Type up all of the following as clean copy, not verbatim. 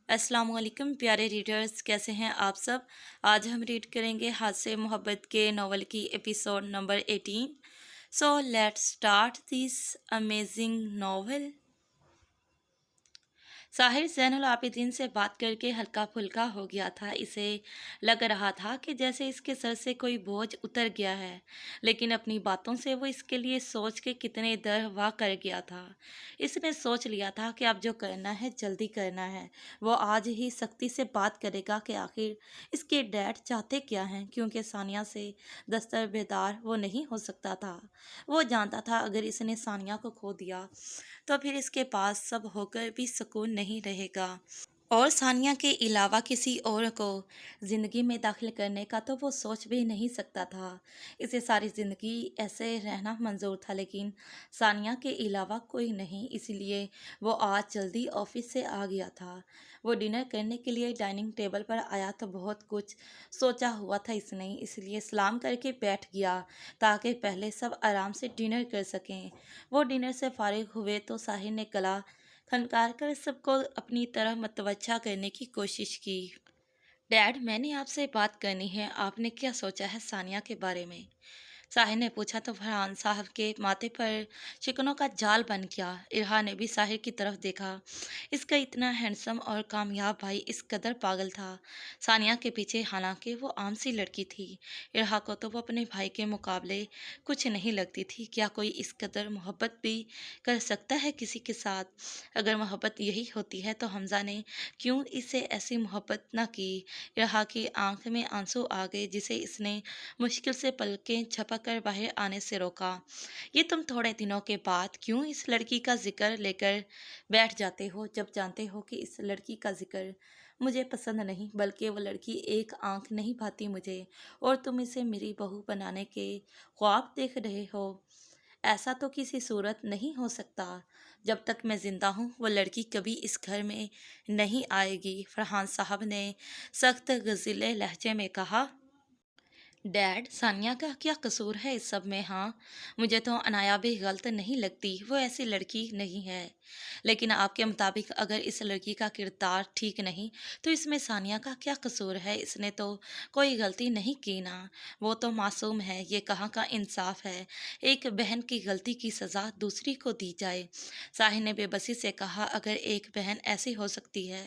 अस्सलाम वालेकुम प्यारे रीडर्स, कैसे हैं आप सब। आज हम रीड करेंगे हाथ से मोहब्बत के नॉवल की episode number 18। So let's start this amazing novel. Sahir Zainul Abidin से बात करके हल्का फुल्का हो गया था। इसे लग रहा था कि जैसे इसके सर से कोई बोझ उतर गया है, लेकिन अपनी बातों से वो इसके लिए सोच के कितने दर वाह कर गया था। इसने सोच लिया था कि अब जो करना है जल्दी करना है। वो आज ही सख्ती से बात करेगा कि आखिर इसके डैड चाहते क्या हैं, क्योंकि सानिया से दस्तरबेदार वो नहीं हो सकता था। वो जानता था अगर इसने सानिया को खो दिया तो फिर इसके पास सब होकर भी सुकून नहीं रहेगा, और सानिया के अलावा किसी और को ज़िंदगी में दाखिल करने का तो वो सोच भी नहीं सकता था। इसे सारी ज़िंदगी ऐसे रहना मंजूर था, लेकिन सानिया के अलावा कोई नहीं। इसलिए वो आज जल्दी ऑफिस से आ गया था। वो डिनर करने के लिए डाइनिंग टेबल पर आया तो बहुत कुछ सोचा हुआ था इसने, इसलिए सलाम करके बैठ गया ताकि पहले सब आराम से डिनर कर सकें। वो डिनर से फारिग हुए तो साहिर ने गला खनकार कर सबको अपनी तरफ मतवज्जा करने की कोशिश की। डैड, मैंने आपसे बात करनी है। आपने क्या सोचा है सानिया के बारे में? साहिर ने पूछा तो फरहान साहब के माथे पर शिकनों का जाल बन गया। इरहा ने भी साहिर की तरफ देखा। इसका इतना हैंडसम और कामयाब भाई इस कदर पागल था सानिया के पीछे, हालांकि वो आम सी लड़की थी। इरहा को तो वो अपने भाई के मुकाबले कुछ नहीं लगती थी। क्या कोई इस कदर मोहब्बत भी कर सकता है किसी के साथ? अगर मोहब्बत यही होती है तो हमजा ने क्यों इससे ऐसी मोहब्बत न की? इरहा की आंख में आंसू आ गए, जिसे इसने मुश्किल से पलकें झपककर बाहर आने से रोका। ये तुम थोड़े दिनों के बाद क्यों इस लड़की का जिक्र लेकर बैठ जाते हो, जब जानते हो कि इस लड़की का जिक्र मुझे पसंद नहीं, बल्कि वो लड़की एक आंख नहीं भाती मुझे, और तुम इसे मेरी बहू बनाने के ख्वाब देख रहे हो। ऐसा तो किसी सूरत नहीं हो सकता। जब तक मैं जिंदा हूँ वो लड़की कभी इस घर में नहीं आएगी, फरहान साहब ने सख्त गजीले लहजे में कहा। डैड, सानिया का क्या कसूर है इस सब में? हाँ, मुझे तो अनाया भी गलत नहीं लगती, वो ऐसी लड़की नहीं है। लेकिन आपके मुताबिक अगर इस लड़की का किरदार ठीक नहीं तो इसमें सानिया का क्या कसूर है? इसने तो कोई गलती नहीं की ना। वो तो मासूम है, ये कहाँ का इंसाफ है? एक बहन की गलती की सज़ा दूसरी को दी जाए। साहिर ने बेबसी से कहा, अगर एक बहन ऐसी हो सकती है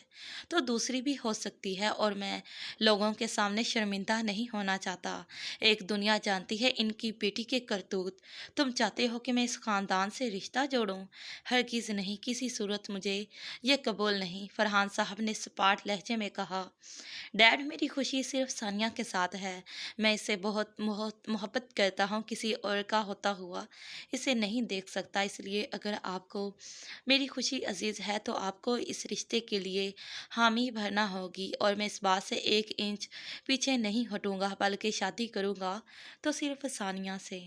तो दूसरी भी हो सकती है, और मैं लोगों के सामने शर्मिंदा नहीं होना चाहता। एक दुनिया जानती है इनकी बेटी के करतूत। तुम चाहते हो कि मैं इस खानदान से रिश्ता जोड़ूं? हरगिज़ नहीं, किसी सूरत मुझे ये कबूल नहीं, फरहान साहब ने सपाट लहजे में कहा। डैड, मेरी खुशी सिर्फ सानिया के साथ है। मैं इससे बहुत बहुत मोहब्बत करता हूँ, किसी और का होता हुआ इसे नहीं देख सकता। इसलिए अगर आपको मेरी खुशी अजीज़ है तो आपको इस रिश्ते के लिए हामी भरना होगी, और मैं इस बात से 1 इंच पीछे नहीं हटूंगा, बल्कि शादी करूंगा तो सिर्फ सानिया से।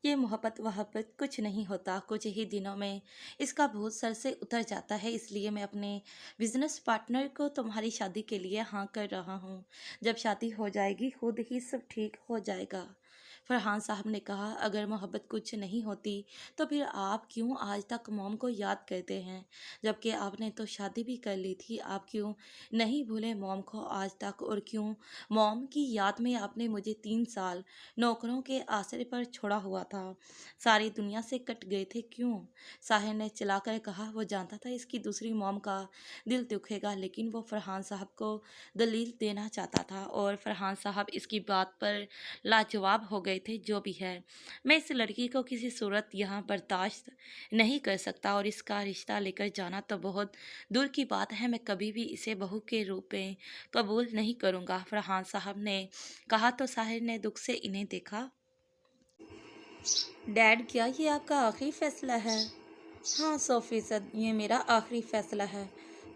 ये मोहब्बत वहब्बत कुछ नहीं होता, कुछ ही दिनों में इसका भूत सर से उतर जाता है। इसलिए मैं अपने बिजनेस पार्टनर को तुम्हारी शादी के लिए हाँ कर रहा हूँ। जब शादी हो जाएगी खुद ही सब ठीक हो जाएगा। फरहान साहब ने कहा, अगर मोहब्बत कुछ नहीं होती तो फिर आप क्यों आज तक मॉम को याद करते हैं, जबकि आपने तो शादी भी कर ली थी? आप क्यों नहीं भूले मॉम को आज तक? और क्यों मॉम की याद में आपने मुझे 3 साल नौकरों के आसरे पर छोड़ा हुआ था, सारी दुनिया से कट गए थे? क्यों? साहिर ने चिल्लाकर कहा। वो जानता था इसकी दूसरी मॉम का दिल दुखेगा, लेकिन वो फरहान साहब को दलील देना चाहता था, और फरहान साहब इसकी बात पर लाजवाब हो गए थे। जो भी है, मैं इस लड़की को किसी सूरत यहाँ बर्दाश्त नहीं कर सकता, और इसका रिश्ता लेकर जाना तो बहुत दूर की बात है। मैं कभी भी इसे बहू के रूप में कबूल नहीं करूँगा, फरहान साहब ने कहा। तो साहिर ने दुख से इन्हें देखा। डैड, क्या ये आपका आखिरी फैसला है? हाँ, 100% ये मेरा आखिरी फैसला है।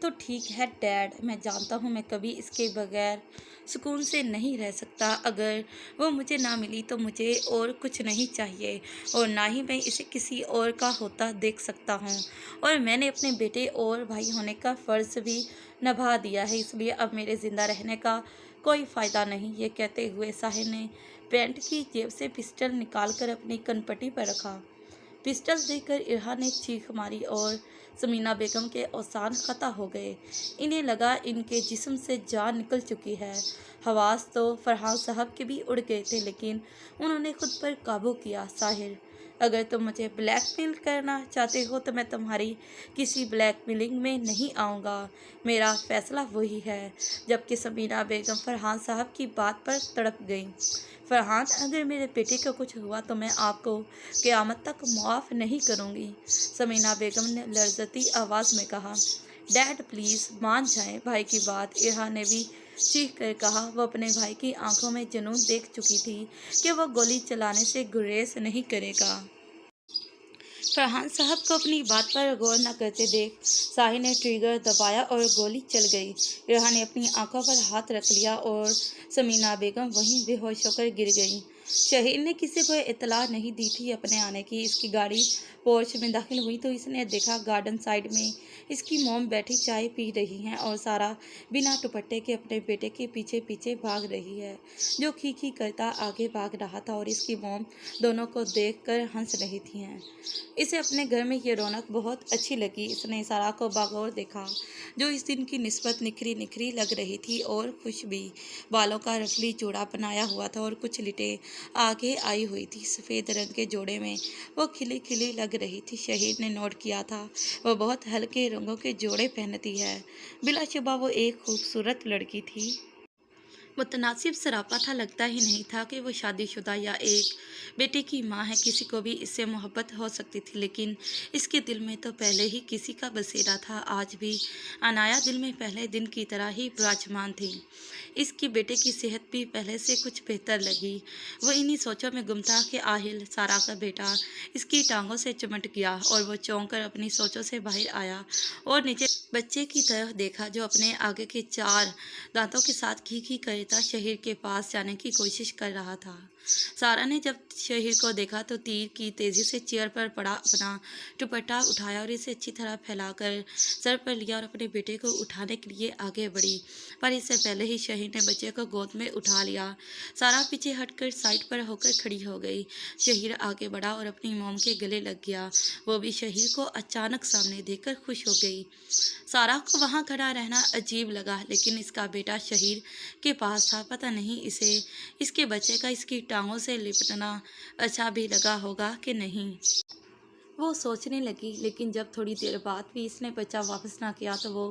तो ठीक है डैड, मैं जानता हूँ मैं कभी इसके बगैर सुकून से नहीं रह सकता। अगर वो मुझे ना मिली तो मुझे और कुछ नहीं चाहिए, और ना ही मैं इसे किसी और का होता देख सकता हूँ। और मैंने अपने बेटे और भाई होने का फ़र्ज़ भी निभा दिया है, इसलिए अब मेरे ज़िंदा रहने का कोई फ़ायदा नहीं। ये कहते हुए साहिर ने पैंट की जेब से पिस्टल निकालकर अपनी कनपटी पर रखा। पिस्टल देखकर इरहा ने चीख मारी और समीना बेगम के औसान खता हो गए। इन्हें लगा इनके जिस्म से जान निकल चुकी है। हवास तो फरहान साहब के भी उड़ गए थे, लेकिन उन्होंने खुद पर काबू किया। साहिर, अगर तुम मुझे ब्लैकमेल करना चाहते हो तो मैं तुम्हारी किसी ब्लैकमेलिंग में नहीं आऊँगा। मेरा फैसला वही है। जबकि समीना बेगम फरहान साहब की बात पर तड़प गई। फरहान, अगर मेरे बेटे को कुछ हुआ तो मैं आपको क़यामत तक माफ़ नहीं करूँगी। समीना बेगम ने लर्ज़ती आवाज़ में कहा। डैड प्लीज़ मान जाएं भाई की बात। इरहा ने भी चीख कर कहा। वो अपने भाई की आंखों में जुनून देख चुकी थी कि वह गोली चलाने से गुरेज नहीं करेगा। फरहान साहब को अपनी बात पर गौर न करते देख साहिर ने ट्रिगर दबाया और गोली चल गई। इरहा ने अपनी आंखों पर हाथ रख लिया और समीना बेगम वहीं बेहोश होकर गिर गई। शहीद ने किसी को इतला नहीं दी थी अपने आने की। इसकी गाड़ी पोर्च में दाखिल हुई तो इसने देखा गार्डन साइड में इसकी मॉम बैठी चाय पी रही हैं और सारा बिना दुपट्टे के अपने बेटे के पीछे पीछे भाग रही है, जो खी करता आगे भाग रहा था और इसकी मॉम दोनों को देखकर हंस रही थी। इसे अपने घर में ये रौनक बहुत अच्छी लगी। इसने सारा को बागौर देखा, जो इस दिन की निस्बत निखरी निखरी लग रही थी और खुश भी। बालों का रफली जोड़ा बनाया हुआ था और कुछ लिटें आगे आई हुई थी। सफ़ेद रंग के जोड़े में वो खिली खिली लग रही थी। शहीद ने नोट किया था वो बहुत हल्के रंगों के जोड़े पहनती है। बिलाशुबा वो एक खूबसूरत लड़की थी। मुतनासिब सरापा था। लगता ही नहीं था कि वो शादीशुदा या एक बेटे की माँ है। किसी को भी इससे मोहब्बत हो सकती थी, लेकिन इसके दिल में तो पहले ही किसी का बसेरा था। आज भी अनाया दिल में पहले दिन की तरह ही विराजमान थी। इसकी बेटे की सेहत भी पहले से कुछ बेहतर लगी। वो इन्हीं सोचों में गुम था कि आहिल, सारा का बेटा, इसकी टांगों से चिमट गया और वो चौंक कर अपनी सोचों से बाहर आया और नीचे बच्चे की तरफ देखा, जो अपने आगे के 4 दांतों के साथ खी करता शहीर के पास जाने की कोशिश कर रहा था। सारा ने जब शहीर को देखा तो तीर की तेजी से चेयर पर पड़ा, अपना दुपट्टा उठाया और इसे अच्छी तरह फैलाकर सर पर लिया और अपने बेटे को उठाने के लिए आगे बढ़ी, पर इससे पहले ही शहीर ने बच्चे को गोद में उठा लिया। सारा पीछे हटकर साइड पर होकर खड़ी हो गई। शहीर आगे बढ़ा और अपनी मोम के गले लग गया। वो भी शहीर को अचानक सामने देखकर खुश हो गई। सारा को वहाँ खड़ा रहना अजीब लगा, लेकिन इसका बेटा शहीर के पास था। पता नहीं इसे इसके बच्चे का इसकी टांगों से लिपटना अच्छा भी लगा होगा कि नहीं, वो सोचने लगी। लेकिन जब थोड़ी देर बाद भी इसने बच्चा वापस ना किया तो वो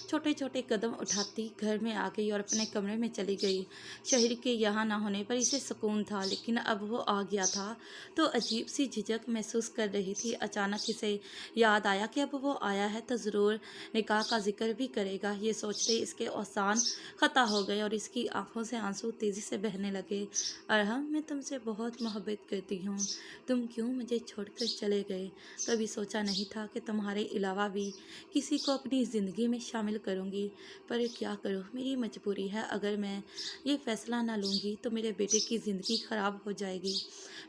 छोटे छोटे कदम उठाती घर में आ गई और अपने कमरे में चली गई। शहर के यहाँ ना होने पर इसे सुकून था, लेकिन अब वो आ गया था तो अजीब सी झिझक महसूस कर रही थी। अचानक इसे याद आया कि अब वो आया है तो ज़रूर निकाह का जिक्र भी करेगा। ये सोचते इसके औसान खता हो गए और इसकी आंखों से आंसू तेज़ी से बहने लगे। अरहम, मैं तुमसे बहुत मोहब्बत करती हूँ। तुम क्यों मुझे छोड़कर चले गए? कभी सोचा नहीं था कि तुम्हारे अलावा भी किसी को अपनी ज़िंदगी में शामिल करूँगी, पर क्या करूँ, मेरी मजबूरी है। अगर मैं ये फ़ैसला ना लूँगी तो मेरे बेटे की ज़िंदगी ख़राब हो जाएगी।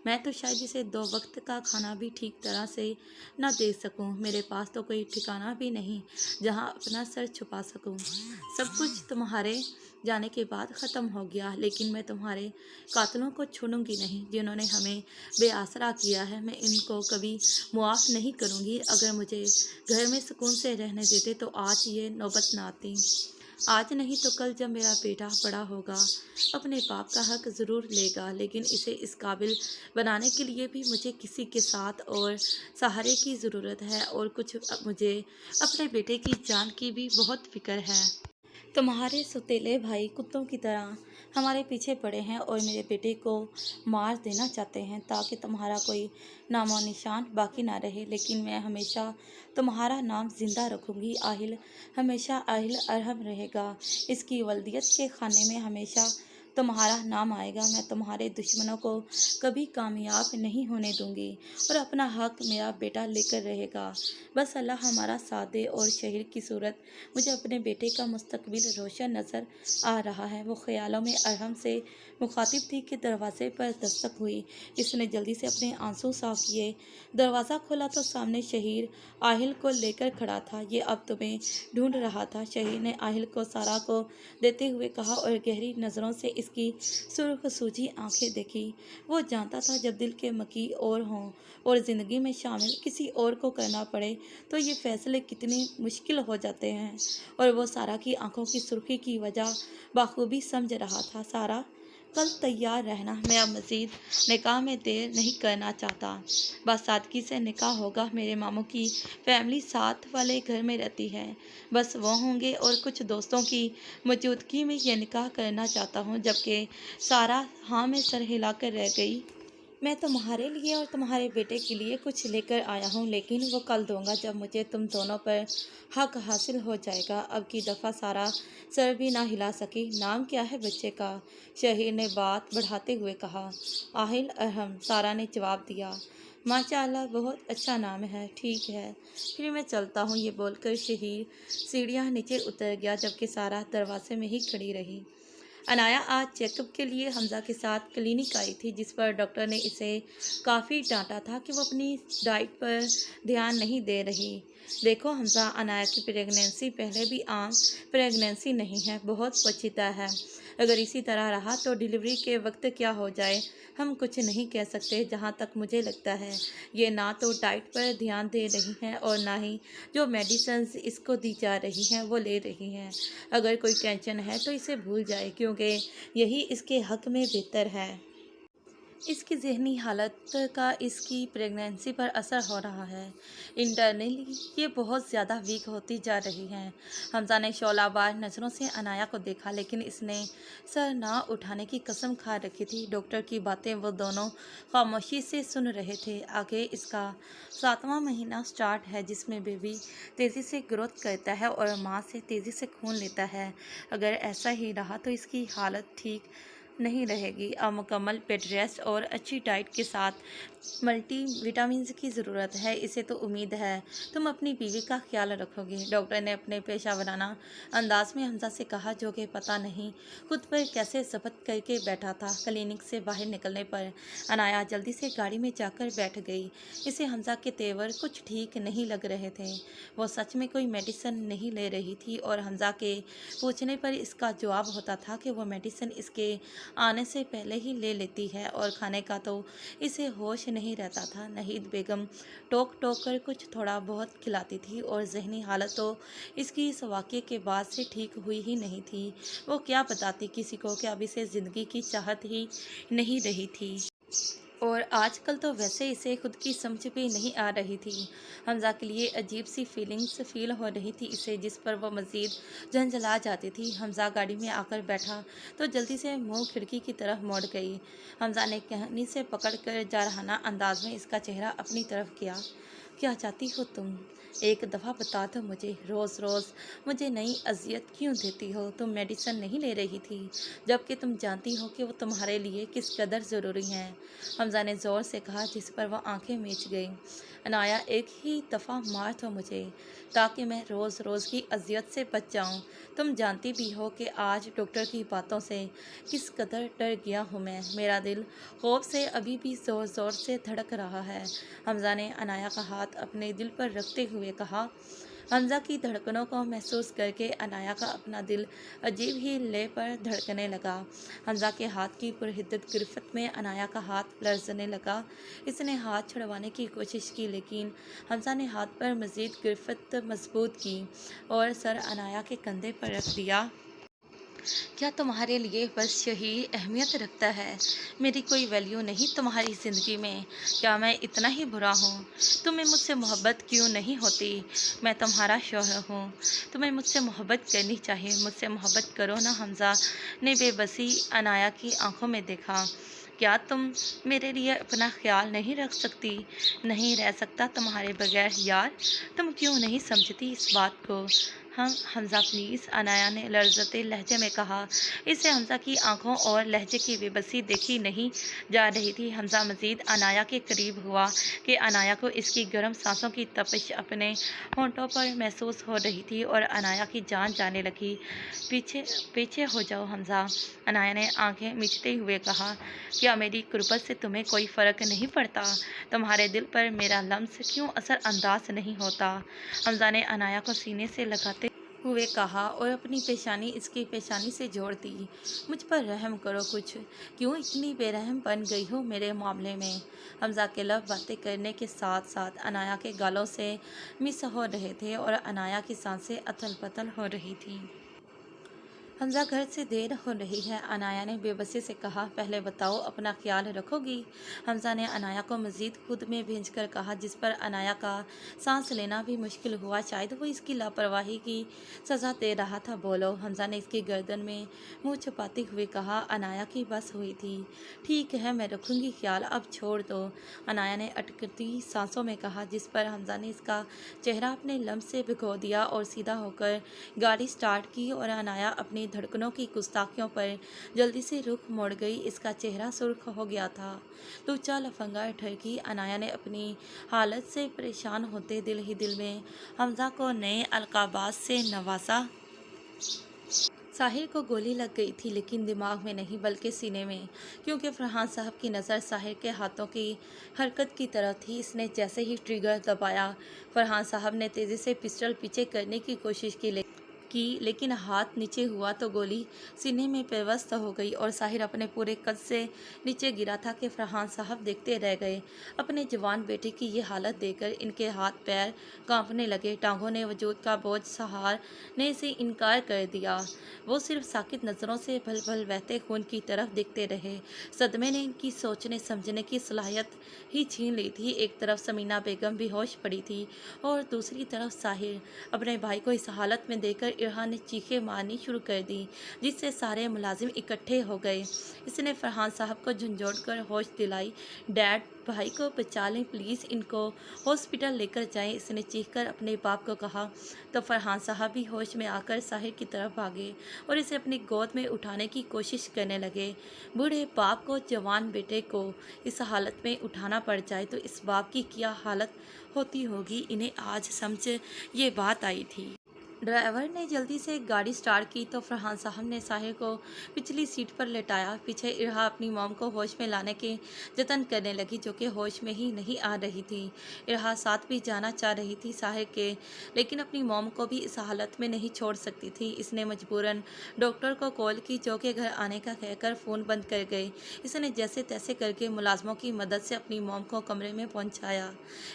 मैं तो शायद इसे 2 वक्त का खाना भी ठीक तरह से ना दे सकूँ। मेरे पास तो कोई ठिकाना भी नहीं जहाँ अपना सर छुपा सकूँ। सब कुछ तुम्हारे जाने के बाद ख़त्म हो गया, लेकिन मैं तुम्हारे कातलों को छोड़ूंगी नहीं जिन्होंने हमें बेआसरा किया है। मैं इनको कभी मुआफ़ नहीं करूंगी। अगर मुझे घर में सुकून से रहने देते तो आज ये नौबत ना आती। आज नहीं तो कल जब मेरा बेटा बड़ा होगा अपने बाप का हक ज़रूर लेगा, लेकिन इसे इस काबिल बनाने के लिए भी मुझे किसी के साथ और सहारे की ज़रूरत है। और कुछ मुझे अपने बेटे की जान की भी बहुत फ़िक्र है। तुम्हारे सौतेले भाई कुत्तों की तरह हमारे पीछे पड़े हैं और मेरे बेटे को मार देना चाहते हैं ताकि तुम्हारा कोई नामो निशान बाकी ना रहे। लेकिन मैं हमेशा तुम्हारा नाम जिंदा रखूंगी। आहिल हमेशा आहिल अरहम रहेगा। इसकी वल्दियत के खाने में हमेशा तुम्हारा नाम आएगा। मैं तुम्हारे दुश्मनों को कभी कामयाब नहीं होने दूंगी और अपना हक मेरा बेटा लेकर रहेगा। बस अल्लाह हमारा साथ दे। और शहर की सूरत मुझे अपने बेटे का मुस्तकबिल रोशन नज़र आ रहा है। वो ख्यालों में अरहम से मुखातिब थी कि दरवाजे पर दस्तक हुई। इसने जल्दी से अपने आंसू साफ किए। दरवाज़ा खोला तो सामने शहीर आहिल को लेकर खड़ा था। ये अब तुम्हें ढूंढ रहा था, शहीर ने आहिल को सारा को देते हुए कहा और गहरी नज़रों से اس کی سرخ سوجی آنکھیں دیکھی۔ وہ جانتا تھا جب دل کے مکی اور ہوں اور زندگی میں شامل کسی اور کو کرنا پڑے تو یہ فیصلے کتنے مشکل ہو جاتے ہیں، اور وہ سارا کی آنکھوں کی سرخی کی وجہ بخوبی سمجھ رہا تھا۔ سارا، کل تیار رہنا، میں اب مزید نکاح میں دیر نہیں کرنا چاہتا۔ بس سادگی سے نکاح ہوگا۔ میرے ماموں کی فیملی ساتھ والے گھر میں رہتی ہے، بس وہ ہوں گے اور کچھ دوستوں کی موجودگی میں یہ نکاح کرنا چاہتا ہوں۔ جبکہ سارا ہاں میں سر ہلا کر رہ گئی۔ میں تمہارے لیے اور تمہارے بیٹے کے لیے کچھ لے کر آیا ہوں، لیکن وہ کل دوں گا جب مجھے تم دونوں پر حق حاصل ہو جائے گا۔ اب کی دفعہ سارا سر بھی نہ ہلا سکی۔ نام کیا ہے بچے کا؟ شہیر نے بات بڑھاتے ہوئے کہا۔ آہل ارحم، سارا نے جواب دیا۔ ماشاء اللہ، بہت اچھا نام ہے۔ ٹھیک ہے، پھر میں چلتا ہوں، یہ بول کر شہیر سیڑھیاں نیچے اتر گیا، جبکہ سارا دروازے میں ہی کھڑی رہی۔ عنایا آج چیک اپ کے لیے حمزہ کے ساتھ کلینک آئی تھی، جس پر ڈاکٹر نے اسے کافی ڈانٹا تھا کہ وہ اپنی ڈائٹ پر دھیان نہیں دے رہی۔ دیکھو حمزہ، عنایا کی پریگنینسی پہلے بھی عام پریگنینسی نہیں ہے، بہت پیچیدہ ہے۔ اگر اسی طرح رہا تو ڈیلیوری کے وقت کیا ہو جائے ہم کچھ نہیں کہہ سکتے۔ جہاں تک مجھے لگتا ہے یہ نہ تو ڈائٹ پر دھیان دے رہی ہیں اور نہ ہی جو میڈیسنز اس کو دی جا رہی ہیں وہ لے رہی ہیں۔ اگر کوئی ٹینشن ہے تو اسے بھول جائے، کیونکہ یہی اس کے حق میں بہتر ہے۔ اس کی ذہنی حالت کا اس کی پریگنینسی پر اثر ہو رہا ہے۔ انٹرنلی یہ بہت زیادہ ویک ہوتی جا رہی ہے۔ حمزہ نے شعلہ بار نظروں سے عنایا کو دیکھا، لیکن اس نے سر نہ اٹھانے کی قسم کھا رکھی تھی۔ ڈاکٹر کی باتیں وہ دونوں خاموشی سے سن رہے تھے۔ آگے اس کا 7واں مہینہ سٹارٹ ہے، جس میں بیبی تیزی سے گروتھ کرتا ہے اور ماں سے تیزی سے خون لیتا ہے۔ اگر ایسا ہی رہا تو اس کی حالت ٹھیک نہیں رہے گی۔ اب مکمل بیڈ ریسٹ اور اچھی ڈائٹ کے ساتھ ملٹی وٹامنز کی ضرورت ہے۔ اسے تو امید ہے تم اپنی بیوی کا خیال رکھو گے، ڈاکٹر نے اپنے پیشہ ورانہ انداز میں حمزہ سے کہا، جو کہ پتہ نہیں خود پر کیسے ضبط کر کے بیٹھا تھا۔ کلینک سے باہر نکلنے پر عنایا جلدی سے گاڑی میں جا کر بیٹھ گئی۔ اسے حمزہ کے تیور کچھ ٹھیک نہیں لگ رہے تھے۔ وہ سچ میں کوئی میڈیسن نہیں لے رہی تھی، اور حمزہ کے پوچھنے پر اس کا جواب ہوتا تھا کہ وہ میڈیسن اس کے آنے سے پہلے ہی لے لیتی ہے، اور کھانے کا تو اسے ہوش نہیں رہتا تھا۔ نہید بیگم ٹوک ٹوک کر کچھ تھوڑا بہت کھلاتی تھی، اور ذہنی حالت تو اس کی اس واقعے کے بعد سے ٹھیک ہوئی ہی نہیں تھی۔ وہ کیا بتاتی کسی کو کہ اب اسے زندگی کی چاہت ہی نہیں رہی تھی۔ اور آج کل تو ویسے اسے خود کی سمجھ بھی نہیں آ رہی تھی۔ حمزہ کے لیے عجیب سی فیلنگز فیل ہو رہی تھی اسے، جس پر وہ مزید جھنجھلا جاتی تھی۔ حمزہ گاڑی میں آ کر بیٹھا تو جلدی سے منہ کھڑکی کی طرف موڑ گئی۔ حمزہ نے کہانی سے پکڑ کر جارحانہ انداز میں اس کا چہرہ اپنی طرف کیا۔ کیا چاہتی ہو تم؟ ایک دفعہ بتا دو مجھے، روز روز مجھے نئی اذیت کیوں دیتی ہو؟ تم میڈیسن نہیں لے رہی تھی، جبکہ تم جانتی ہو کہ وہ تمہارے لیے کس قدر ضروری ہیں، حمزہ نے زور سے کہا، جس پر وہ آنکھیں میچ گئی۔ عنایا، ایک ہی دفعہ مار دو مجھے، تاکہ میں روز روز کی اذیت سے بچ جاؤں۔ تم جانتی بھی ہو کہ آج ڈاکٹر کی باتوں سے کس قدر ڈر گیا ہوں میں۔ میرا دل خوف سے ابھی بھی زور زور سے دھڑک رہا ہے، حمزہ نے عنایا کا ہاتھ اپنے دل پر رکھتے ہوئے کہا۔ حمزہ کی دھڑکنوں کو محسوس کر کے عنایا کا اپنا دل عجیب ہی لے پر دھڑکنے لگا۔ حمزہ کے ہاتھ کی پرحدت گرفت میں عنایا کا ہاتھ لرزنے لگا۔ اس نے ہاتھ چھڑوانے کی کوشش کی، لیکن حمزہ نے ہاتھ پر مزید گرفت مضبوط کی اور سر عنایا کے کندھے پر رکھ دیا۔ کیا تمہارے لیے بس یہی اہمیت رکھتا ہے؟ میری کوئی ویلیو نہیں تمہاری زندگی میں؟ کیا میں اتنا ہی برا ہوں؟ تمہیں مجھ سے محبت کیوں نہیں ہوتی؟ میں تمہارا شوہر ہوں، تمہیں مجھ سے محبت کرنی چاہیے۔ مجھ سے محبت کرو نا۔ حمزہ نے بے بسی عنایا کی آنکھوں میں دیکھا۔ کیا تم میرے لیے اپنا خیال نہیں رکھ سکتی؟ نہیں رہ سکتا تمہارے بغیر یار، تم کیوں نہیں سمجھتی اس بات کو؟ حمزہ پلیز، عنایا نے لرزتے لہجے میں کہا۔ اسے حمزہ کی آنکھوں اور لہجے کی بے بسی دیکھی نہیں جا رہی تھی۔ حمزہ مزید عنایا کے قریب ہوا کہ عنایا کو اس کی گرم سانسوں کی تپش اپنے ہونٹوں پر محسوس ہو رہی تھی، اور عنایا کی جان جانے لگی۔ پیچھے ہو جاؤ حمزہ، عنایا نے آنکھیں میچتے ہوئے کہا۔ کیا میری قربت سے تمہیں کوئی فرق نہیں پڑتا؟ تمہارے دل پر میرا لمس کیوں اثر انداز نہیں ہوتا؟ حمزہ نے عنایا کو سینے سے لگاتے ہوئے کہا اور اپنی پیشانی اس کی پیشانی سے جوڑ دی۔ مجھ پر رحم کرو کچھ، کیوں اتنی بے رحم بن گئی ہو میرے معاملے میں؟ حمزہ کے لب باتیں کرنے کے ساتھ ساتھ انایا کے گالوں سے مس ہو رہے تھے اور انایا کی سانسیں اتھل پتھل ہو رہی تھیں۔ حمزہ گھر سے دیر ہو رہی ہے، انایا نے بے بسی سے کہا۔ پہلے بتاؤ اپنا خیال رکھو گی؟ حمزہ نے انایا کو مزید خود میں بھیج کر کہا، جس پر انایا کا سانس لینا بھی مشکل ہوا۔ شاید وہ اس کی لاپرواہی کی سزا دے رہا تھا۔ بولو، حمزہ نے اس کی گردن میں منہ چھپاتے ہوئے کہا۔ انایا کی بس ہوئی تھی۔ ٹھیک ہے، میں رکھوں گی خیال، اب چھوڑ دو، انایا نے اٹکتی سانسوں میں کہا، جس پر حمزہ نے اس کا چہرہ اپنے لمس سے بھگو دیا اور سیدھا ہو کر گاڑی سٹارٹ کی اور انایا اپنی دھڑکنوں کی گستاخیوں پر جلدی سے رخ موڑ گئی۔ اس کا چہرہ سرخ ہو گیا تھا تو چال افنگا ٹھڑکی۔ انایا نے اپنی حالت سے پریشان ہوتے دل ہی دل میں حمزہ کو نئے القابات سے نوازا۔ ساحر کو گولی لگ گئی تھی، لیکن دماغ میں نہیں بلکہ سینے میں، کیونکہ فرحان صاحب کی نظر ساحر کے ہاتھوں کی حرکت کی طرف تھی۔ اس نے جیسے ہی ٹریگر دبایا، فرحان صاحب نے تیزی سے پسٹل پیچھے کرنے کی کوشش کی، لیکن ہاتھ نیچے ہوا تو گولی سینے میں پیوست ہو گئی اور ساحر اپنے پورے قد سے نیچے گرا تھا کہ فرحان صاحب دیکھتے رہ گئے۔ اپنے جوان بیٹے کی یہ حالت دیکھ کر ان کے ہاتھ پیر کانپنے لگے۔ ٹانگوں نے وجود کا بوجھ سہارنے سے انکار کر دیا۔ وہ صرف ساکت نظروں سے بھل بھل بہتے خون کی طرف دیکھتے رہے۔ صدمے نے ان کی سوچنے سمجھنے کی صلاحیت ہی چھین لی تھی۔ ایک طرف سمینہ بیگم بے ہوش پڑی تھی اور دوسری طرف ساحر۔ اپنے بھائی کو اس حالت میں دیکھ کر ارہا نے چیخیں مارنی شروع کر دی، جس سے سارے ملازم اکٹھے ہو گئے۔ اس نے فرحان صاحب کو جھنجھوڑ کر ہوش دلائی۔ ڈیڈ، بھائی کو بچا لیں پلیز، ان کو ہاسپٹل لے کر جائیں، اس نے چیخ کر اپنے باپ کو کہا۔ تو فرحان صاحب بھی ہوش میں آ کر ساحر کی طرف بھاگے اور اسے اپنی گود میں اٹھانے کی کوشش کرنے لگے۔ بوڑھے باپ کو جوان بیٹے کو اس حالت میں اٹھانا پڑ جائے تو اس باپ کی کیا حالت ہوتی ہوگی، انہیں آج سمجھ یہ بات آئی تھی۔ ڈرائیور نے جلدی سے گاڑی سٹارٹ کی تو فرحان صاحب نے ساحر کو پچھلی سیٹ پر لٹایا۔ پیچھے ارہا اپنی موم کو ہوش میں لانے کے جتن کرنے لگی، جو کہ ہوش میں ہی نہیں آ رہی تھی۔ ارہا ساتھ بھی جانا چاہ رہی تھی ساحر کے، لیکن اپنی موم کو بھی اس حالت میں نہیں چھوڑ سکتی تھی۔ اس نے مجبوراً ڈاکٹر کو کال کی، جو کہ گھر آنے کا کہہ کر فون بند کر گئے۔ اس نے جیسے تیسے کر کے ملازموں کی مدد سے اپنی موم کو کمرے میں پہنچایا۔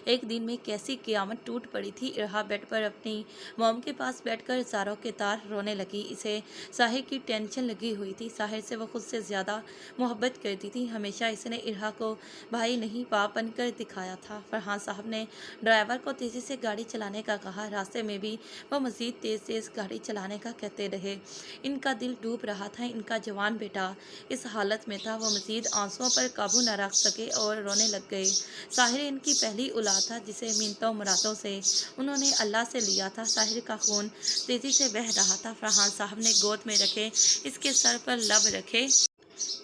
ایک دن میں کیسی قیامت ٹوٹ پڑی تھی۔ ارہا بیڈ پر اپنی موم کے پاس بیٹھ کر زاروں کے تار رونے لگی۔ اسے ساحر کی ٹینشن لگی ہوئی تھی۔ ساحر سے وہ خود سے زیادہ محبت کرتی تھی۔ ہمیشہ اس نے ارہا کو بھائی نہیں باپ بن کر دکھایا تھا۔ فرحان صاحب نے ڈرائیور کو تیزی سے گاڑی چلانے کا کہا۔ راستے میں بھی وہ مزید تیز گاڑی چلانے کا کہتے رہے۔ ان کا دل ڈوب رہا تھا۔ ان کا جوان بیٹا اس حالت میں تھا، وہ مزید آنسوؤں پر قابو نہ رکھ سکے اور رونے لگ گئے۔ ساحر ان کی پہلی اولاد تھا، جسے منتوں مرادوں سے انہوں نے اللہ سے لیا تھا۔ ساحر کا خون تیزی سے بہہ رہا تھا۔ فرحان صاحب نے گود میں رکھے اس کے سر پر لب رکھے۔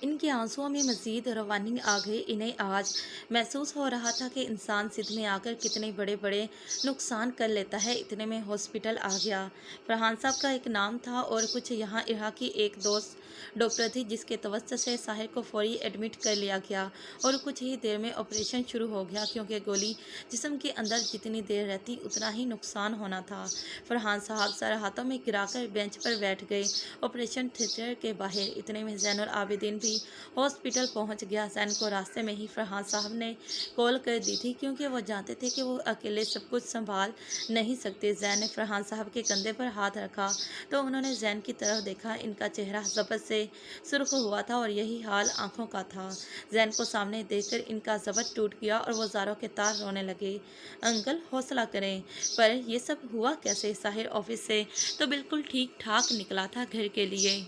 ان کے آنسوؤں میں مزید روانی آ گئی۔ انہیں آج محسوس ہو رہا تھا کہ انسان ضد میں آ کر کتنے بڑے بڑے نقصان کر لیتا ہے۔ اتنے میں ہاسپٹل آ گیا۔ فرحان صاحب کا ایک نام تھا اور کچھ یہاں ارہا کی ایک دوست ڈاکٹر تھی، جس کے توسط سے ساحر کو فوری ایڈمٹ کر لیا گیا اور کچھ ہی دیر میں آپریشن شروع ہو گیا، کیونکہ گولی جسم کے اندر جتنی دیر رہتی اتنا ہی نقصان ہونا تھا۔ فرحان صاحب سر ہاتھوں میں گرا کر بینچ پر بیٹھ گئے آپریشن تھیٹر کے باہر۔ اتنے میں زین العابدین بھی ہاسپٹل پہنچ گیا۔ زین کو راستے میں ہی فرحان صاحب نے کال کر دی تھی، کیونکہ وہ جانتے تھے کہ وہ اکیلے سب کچھ سنبھال نہیں سکتے۔ زین نے فرحان صاحب کے کندھے پر ہاتھ رکھا تو انہوں نے زین کی طرف دیکھا۔ ان کا چہرہ ضبط سے سرخ ہوا تھا اور یہی حال آنکھوں کا تھا۔ زین کو سامنے دیکھ کر ان کا ضبط ٹوٹ گیا اور وہ زاروں کے تار رونے لگے۔ انکل حوصلہ کریں، پر یہ سب ہوا کیسے؟ ساحر آفس سے تو بالکل ٹھیک ٹھاک نکلا تھا گھر کے لیے۔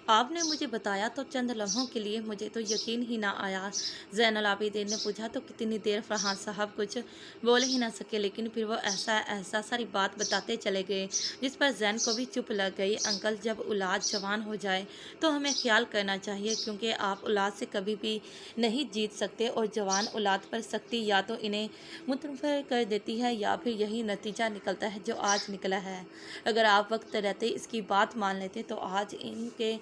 آپ نے مجھے بتایا تو چند لمحوں کے لیے مجھے تو یقین ہی نہ آیا، زین العابدین نے پوچھا۔ تو کتنی دیر فرحان صاحب کچھ بول ہی نہ سکے، لیکن پھر وہ ایسا ساری بات بتاتے چلے گئے جس پر زین کو بھی چپ لگ گئی۔ انکل، جب اولاد جوان ہو جائے تو ہمیں خیال کرنا چاہیے، کیونکہ آپ اولاد سے کبھی بھی نہیں جیت سکتے، اور جوان اولاد پر سختی یا تو انہیں متنفر کر دیتی ہے یا پھر یہی نتیجہ نکلتا ہے جو آج نکلا ہے۔ اگر آپ وقت رہتے اس کی بات مان لیتے تو آج ان کے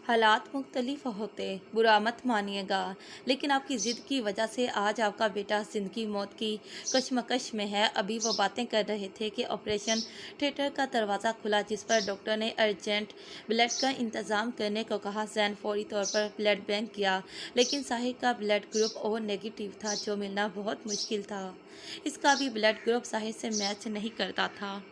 हालात मुख्तलिफ होते, बुरा मत मानिएगा, लेकिन आपकी ज़िद की वजह से आज आपका बेटा ज़िंदगी मौत की कशमकश में है। अभी वो बातें कर रहे थे कि ऑपरेशन थिएटर का दरवाज़ा खुला, जिस पर डॉक्टर ने अर्जेंट ब्लड का इंतज़ाम करने को कहा। जैन फौरी तौर पर ब्लड बैंक गया, लेकिन साहिर का ब्लड ग्रुप ओ नेगेटिव था, जो मिलना बहुत मुश्किल था। इसका भी ब्लड ग्रुप साहिर से मैच नहीं करता था।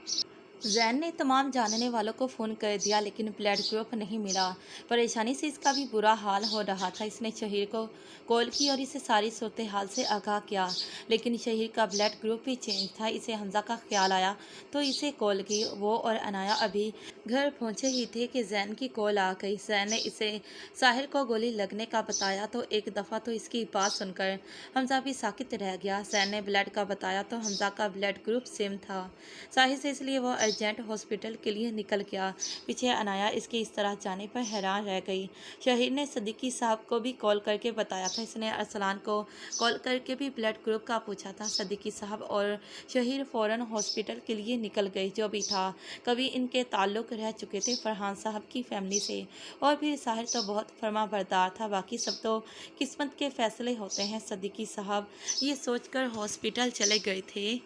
जैन ने तमाम जानने वालों को फ़ोन कर दिया, लेकिन ब्लड ग्रुप नहीं मिला। परेशानी से इसका भी बुरा हाल हो रहा था। इसने शहीर को कॉल की और इसे सारी सूरत हाल से आगाह किया, लेकिन शहीर का ब्लड ग्रुप भी चेंज था। इसे हमजा का ख्याल आया तो इसे कॉल की। वो और अनाया अभी घर पहुंचे ही थे कि जैन की कॉल आ गई। जैन ने इसे साहिर को गोली लगने का बताया तो एक दफ़ा तो इसकी बात सुनकर हमजा भी साकित रह गया। जैन ने ब्लड का बताया तो हमजा का ब्लड ग्रुप सेम था साहिर से, इसलिए वो अर्जेंट हॉस्पिटल के लिए निकल गया। पीछे अनाया इसके इस तरह जाने पर हैरान रह गई। शहीर ने सदीकी साहब को भी कॉल करके बताया था। इसने अरसलान को कॉल करके भी ब्लड ग्रुप का पूछा था। सदीकी साहब और शहीर फ़ौरन हॉस्पिटल के लिए निकल गए। जो भी था, कभी इनके ताल्लुक़ रह चुके थे फरहान साहब की फैमिली से, और फिर साहिर तो बहुत फर्माबरदार था, बाकी सब तो किस्मत के फैसले होते हैं। सदीकी साहब ये सोचकर हॉस्पिटल चले गए थे।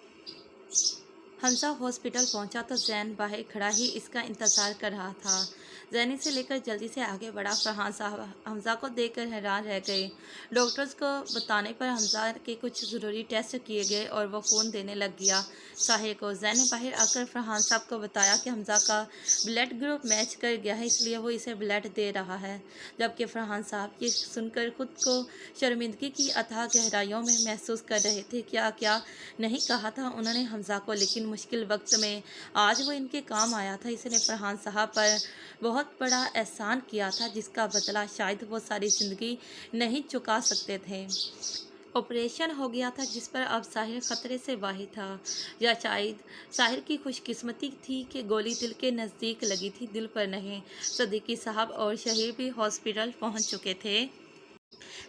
हमजा हॉस्पिटल पहुंचा तो जैन बाहर खड़ा ही इसका इंतज़ार कर रहा था। जैन इसे लेकर जल्दी से आगे बढ़ा। फरहान साहब हमजा को देखकर हैरान रह गए। डॉक्टर्स को बताने पर हमजा के कुछ ज़रूरी टेस्ट किए गए और वो फ़ोन देने लग गया साहिर को। जैन ने बाहर आकर फरहान साहब को बताया कि हमजा का ब्लड ग्रुप मैच कर गया है, इसलिए वो इसे ब्लड दे रहा है। जबकि फरहान साहब ये सुनकर खुद को शर्मिंदगी की अथाह गहराइयों में महसूस कर रहे थे। क्या क्या नहीं कहा था उन्होंने हमजा को, लेकिन मुश्किल वक्त में आज वो इनके काम आया था। इसने फरहान साहब पर बहुत बड़ा एहसान किया था, जिसका बदला शायद वो सारी ज़िंदगी नहीं चुका सकते थे। ऑपरेशन हो गया था, जिस पर अब साहिर ख़तरे से बाहर था, या शायद साहिर की खुशकिस्मती थी कि गोली दिल के नज़दीक लगी थी, दिल पर नहीं। सदीकी साहब और शहीर भी हॉस्पिटल पहुंच चुके थे,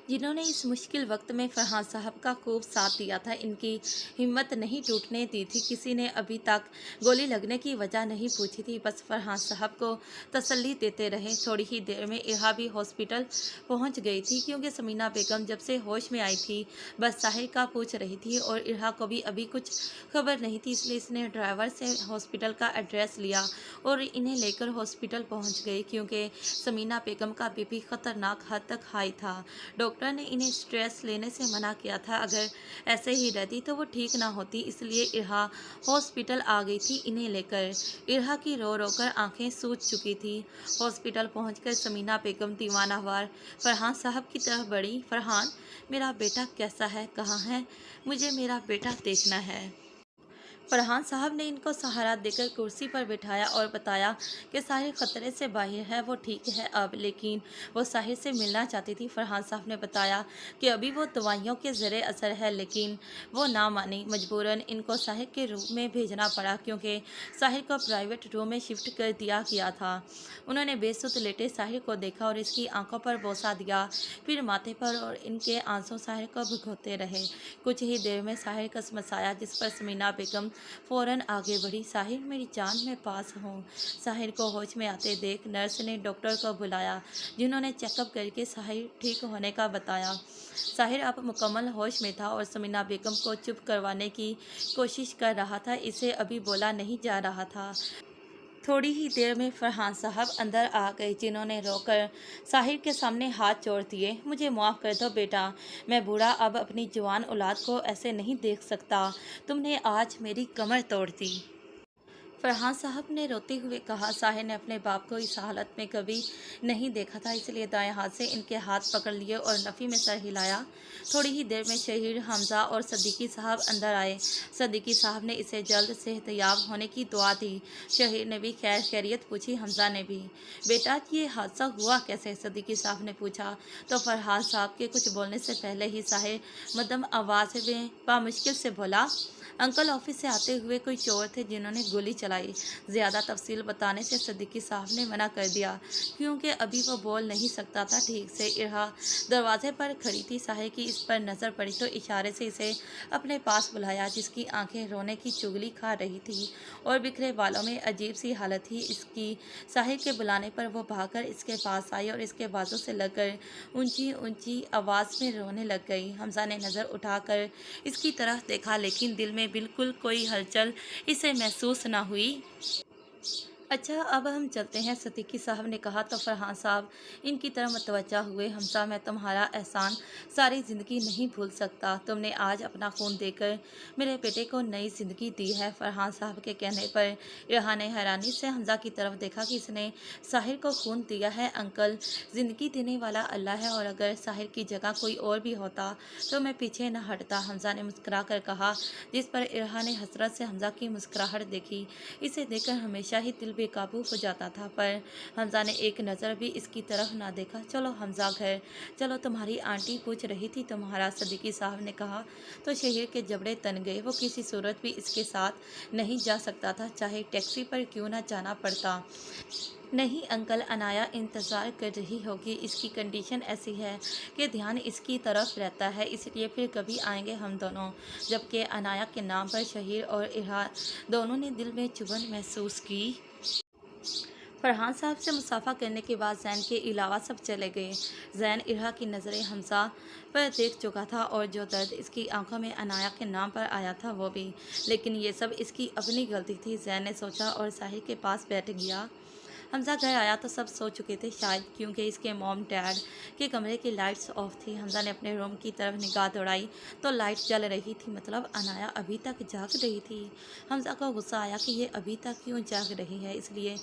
जिन्होंने इस मुश्किल वक्त में फरहान साहब का खूब साथ दिया था। इनकी हिम्मत नहीं टूटने दी थी। किसी ने अभी तक गोली लगने की वजह नहीं पूछी थी, बस फरहान साहब को तसल्ली देते रहे। थोड़ी ही देर में इरहा भी हॉस्पिटल पहुंच गई थी, क्योंकि समीना बेगम जब से होश में आई थी बस साहिर का पूछ रही थी, और इरहा को भी अभी कुछ खबर नहीं थी। इसलिए इसने ड्राइवर से हॉस्पिटल का एड्रेस लिया और इन्हें लेकर हॉस्पिटल पहुँच गई, क्योंकि समीना बेगम का बीपी ख़तरनाक हद तक हाई था। डॉक्टर ने इन्हें स्ट्रेस लेने से मना किया था, अगर ऐसे ही रहती तो वो ठीक ना होती, इसलिए इरहा हॉस्पिटल आ गई थी इन्हें लेकर। इरहा की रो रो कर आंखें सूज चुकी थी। हॉस्पिटल पहुंचकर समीना बेगम दीवानावार फरहान साहब की तरफ बढ़ी। फरहान, मेरा बेटा कैसा है, कहाँ है, मुझे मेरा बेटा देखना है। फरहान साहब ने इनको सहारा देकर कुर्सी पर बिठाया और बताया कि साहिर ख़तरे से बाहर है, वो ठीक है अब, लेकिन वो साहिर से मिलना चाहती थी। फरहान साहब ने बताया कि अभी वो दवाइयों के ज़रिए असर है, लेकिन वो ना मानी। मजबूरन इनको साहिर के रूम में भेजना पड़ा, क्योंकि साहिर को प्राइवेट रूम में शिफ्ट कर दिया गया था। उन्होंने बेसुध लेटे साहिर को देखा और इसकी आंखों पर बोसा दिया, फिर माथे पर, और इनके आंसू साहिर को भिगोते रहे। कुछ ही देर में साहिर कसमसाया, जिस पर समीना बेगम फ़ौरन आगे बढ़ी। साहिर, मेरी जान, मैं पास हूँ। साहिर को होश में आते देख नर्स ने डॉक्टर को बुलाया, जिन्होंने चेकअप करके साहिर ठीक होने का बताया। साहिर अब मुकम्मल होश में था और समीना बेगम को चुप करवाने की कोशिश कर रहा था। इसे अभी बोला नहीं जा रहा था। थोड़ी ही देर में फरहान साहब अंदर आ गए, जिन्होंने रोकर साहिर के सामने हाथ जोड़ दिए। मुझे माफ़ कर दो बेटा, मैं बूढ़ा अब अपनी जवान औलाद को ऐसे नहीं देख सकता। तुमने आज मेरी कमर तोड़ दी। फरहान साहब ने रोते हुए कहा। साहिर ने अपने बाप को इस हालत में कभी नहीं देखा था, इसलिए दाएं हाथ से इनके हाथ पकड़ लिए और नफ़ी में सर हिलाया। थोड़ी ही देर में शहीर, हमजा और सदीकी साहब अंदर आए। सदीकी साहब ने इसे जल्द सेहतयाब होने की दुआ दी। शहीर ने भी खैर खैरियत पूछी, हमजा ने भी। बेटा, ये हादसा हुआ कैसे, सदीकी साहब ने पूछा। तो फरहान साहब के कुछ बोलने से पहले ही साहिर मध्यम आवाज़ में बामुश्किल से बोला, अंकल, ऑफिस से आते हुए कोई चोर थे, जिन्होंने गोली चला चलाई। ज़्यादा तफसील बताने से सिद्दीकी साहब ने मना कर दिया, क्योंकि अभी वो बोल नहीं सकता था ठीक से। इरहा दरवाजे पर खड़ी थी। साहिर की इस पर नज़र पड़ी तो इशारे से इसे अपने पास बुलाया, जिसकी आंखें रोने की चुगली खा रही थी और बिखरे बालों में अजीब सी हालत थी इसकी। साहिर के बुलाने पर वो भागकर इसके पास आई और इसके बाजू से लगकर ऊंची ऊंची आवाज़ में रोने लग गई। हमजा ने नज़र उठाकर इसकी तरफ देखा, लेकिन दिल में बिल्कुल कोई हलचल इसे महसूस न हुई। अच्छा, अब हम चलते हैं, सिद्दीकी साहब ने कहा तो फरहान साहब इनकी तरफ मतवज्जा हुए। हमजा, मैं तुम्हारा एहसान सारी ज़िंदगी नहीं भूल सकता। तुमने आज अपना खून देकर मेरे बेटे को नई ज़िंदगी दी है। फरहान साहब के कहने पर इरहा ने हैरानी से हमजा की तरफ देखा कि इसने साहिर को खून दिया है। अंकल, ज़िंदगी देने वाला अल्लाह है, और अगर साहिर की जगह कोई और भी होता तो मैं पीछे न हटता, हमजा ने मुस्कुरा कर कहा, जिस पर इरहा ने हसरत से हमजा की मुस्कुराहट देखी। इसे देखकर हमेशा ही दिल बेकाबू हो जाता था, पर हमजा ने एक नज़र भी इसकी तरफ ना देखा। चलो हमजा, घर चलो, तुम्हारी आंटी पूछ रही थी तुम्हारा, सिद्दीकी साहब ने कहा तो शहीर के जबड़े तन गए। वो किसी सूरत भी इसके साथ नहीं जा सकता था, चाहे टैक्सी पर क्यों ना जाना पड़ता। नहीं अंकल, अनाया इंतज़ार कर रही होगी। इसकी कंडीशन ऐसी है कि ध्यान इसकी तरफ रहता है, इसलिए फिर कभी आएंगे हम दोनों। जबकि अनाया के नाम पर शहीर और इरहा दोनों ने दिल में चुभन महसूस की। फरहान साहब से मुसाफा करने के बाद जैन के अलावा सब चले गए। जैन इरहा की नज़रें हमजा पर देख चुका था, और जो दर्द इसकी आंखों में अनाया के नाम पर आया था वो भी। लेकिन ये सब इसकी अपनी गलती थी, जैन ने सोचा और साहिर के पास बैठ गया। हमजा घर आया तो सब सो चुके थे, शायद क्योंकि इसके मॉम डैड के कमरे की लाइट्स ऑफ थी। हमजा ने अपने रूम की तरफ निगाह दौड़ाई तो लाइट जल रही थी, मतलब अनाया अभी तक जाग रही थी। हमजा को गुस्सा आया कि ये अभी तक क्यों जाग रही है, इसलिए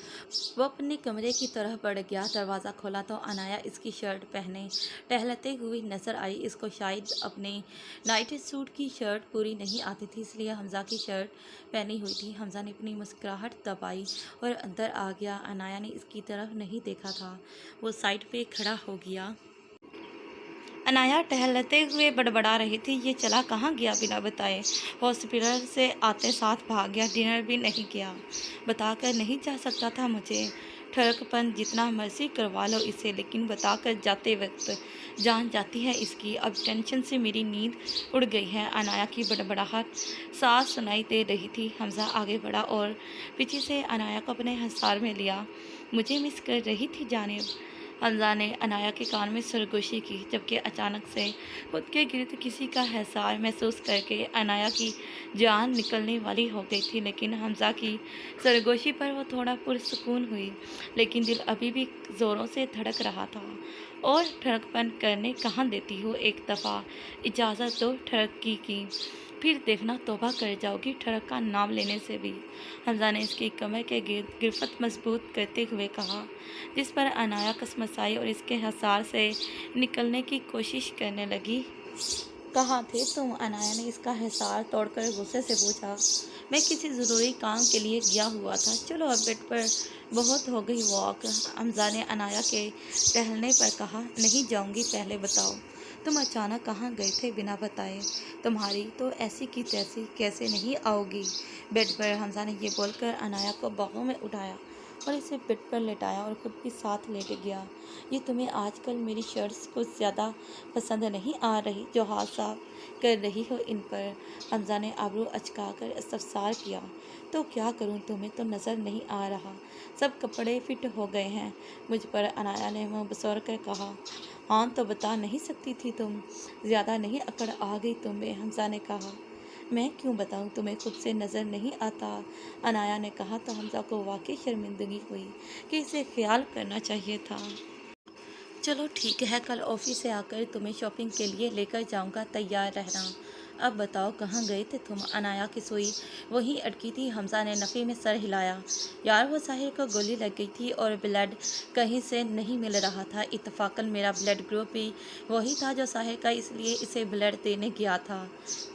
वो अपने कमरे की तरफ बढ़ गया। दरवाज़ा खोला तो अनाया इसकी शर्ट पहने टहलते हुई नज़र आई। इसको शायद अपने नाइट सूट की शर्ट पूरी नहीं आती थी, इसलिए हमजा की शर्ट पहनी हुई थी। हमजा ने अपनी मुस्कुराहट दबाई और अंदर आ गया। अनाया ने इसकी तरफ नहीं देखा था, वो साइड पे खड़ा हो गया। अनाया टहलते हुए बड़बड़ा रही थी, ये चला कहाँ गया बिना बताए? हॉस्पिटल से आते साथ भाग गया, डिनर भी नहीं किया, बताकर नहीं जा सकता था मुझे। ठरकपन जितना मर्जी करवा लो इसे, लेकिन बताकर जाते वक्त जान जाती है इसकी। अब टेंशन से मेरी नींद उड़ गई है। अनाया की बड़बड़ाहट साफ सुनाई दे रही थी। हमजा आगे बढ़ा और पीछे से अनाया को अपने हिसार में लिया। मुझे मिस कर रही थी जानिब, हमजा ने अनाया के कान में सरगोशी की, जबकि अचानक से खुद के गिर्द किसी का हिसार महसूस करके अनाया की जान निकलने वाली हो गई थी। लेकिन हमजा की सरगोशी पर वो थोड़ा पुरसुकून हुई, लेकिन दिल अभी भी ज़ोरों से धड़क रहा था। और ठड़कपन करने कहाँ देती हो, एक दफ़ा इजाज़त दो ठड़की की, फिर देखना तौबा कर जाओगी ठड़क का नाम लेने से भी, हमजा ने इसकी कमर के गिर्द गिरफ्त मजबूत करते हुए कहा, जिस पर अनाया कसमसाई और इसके हिसार से निकलने की कोशिश करने लगी। कहाँ थे तुम? अनाया ने इसका हिसार तोड़कर गुस्से से पूछा। मैं किसी ज़रूरी काम के लिए गया हुआ था, चलो अब बेड पर बहुत हो गई वॉक, हमजा ने अनाया के टहलने पर कहा। नहीं जाऊंगी, पहले बताओ तुम अचानक कहाँ गए थे बिना बताए? तुम्हारी तो ऐसी की तैसी, कैसे नहीं आओगी बेड पर? हमजा ने ये बोलकर अनाया को बाहों में उठाया और इसे बेड पर लेटाया और खुद भी साथ लेट गया। ये तुम्हें आजकल मेरी शर्ट्स कुछ ज़्यादा पसंद नहीं आ रही जो हाथ साफ कर रही हो इन पर? हमजा ने आबरू अचकाकर इस्तफसार किया। तो क्या करूं, तुम्हें तो नज़र नहीं आ रहा सब कपड़े फिट हो गए हैं मुझ पर? अनाया ने मुँह बसोर कर कहा। हाँ तो बता नहीं सकती थी तुम? ज़्यादा नहीं अकड़ आ गई तुम्हें? हमजा ने कहा। मैं क्यों बताऊं, तुम्हें खुद से नज़र नहीं आता? अनाया ने कहा तो हमजा को वाकई शर्मिंदगी हुई कि इसे ख्याल करना चाहिए था। चलो ठीक है, कल ऑफिस से आकर तुम्हें शॉपिंग के लिए लेकर जाऊंगा, तैयार रहना। अब बताओ कहाँ गए थे तुम? अनाया की सुई वहीं अटकी थी। हमजा ने नफ़ी में सर हिलाया। यार वो साहिर को गोली लग गई थी और ब्लड कहीं से नहीं मिल रहा था। इत्तफाकन मेरा ब्लड ग्रुप भी वही था जो साहिर का, इसलिए इसे ब्लड देने गया था।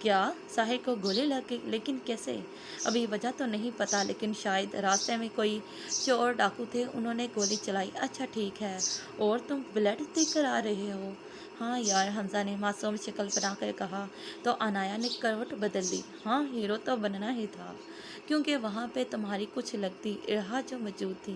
क्या साहिर को गोली लग गई? लेकिन कैसे? अभी वजह तो नहीं पता, लेकिन शायद रास्ते में कोई चोर डाकू थे, उन्होंने गोली चलाई। अच्छा ठीक है, और तुम ब्लड देकर आ रहे हो? हाँ यार, हमजा ने मासूम शक्ल बनाकर कहा। तो अनाया ने करवट बदल ली। हाँ, हीरो तो बनना ही था, क्योंकि वहाँ पे तुम्हारी कुछ लगती इराहा जो मौजूद थी।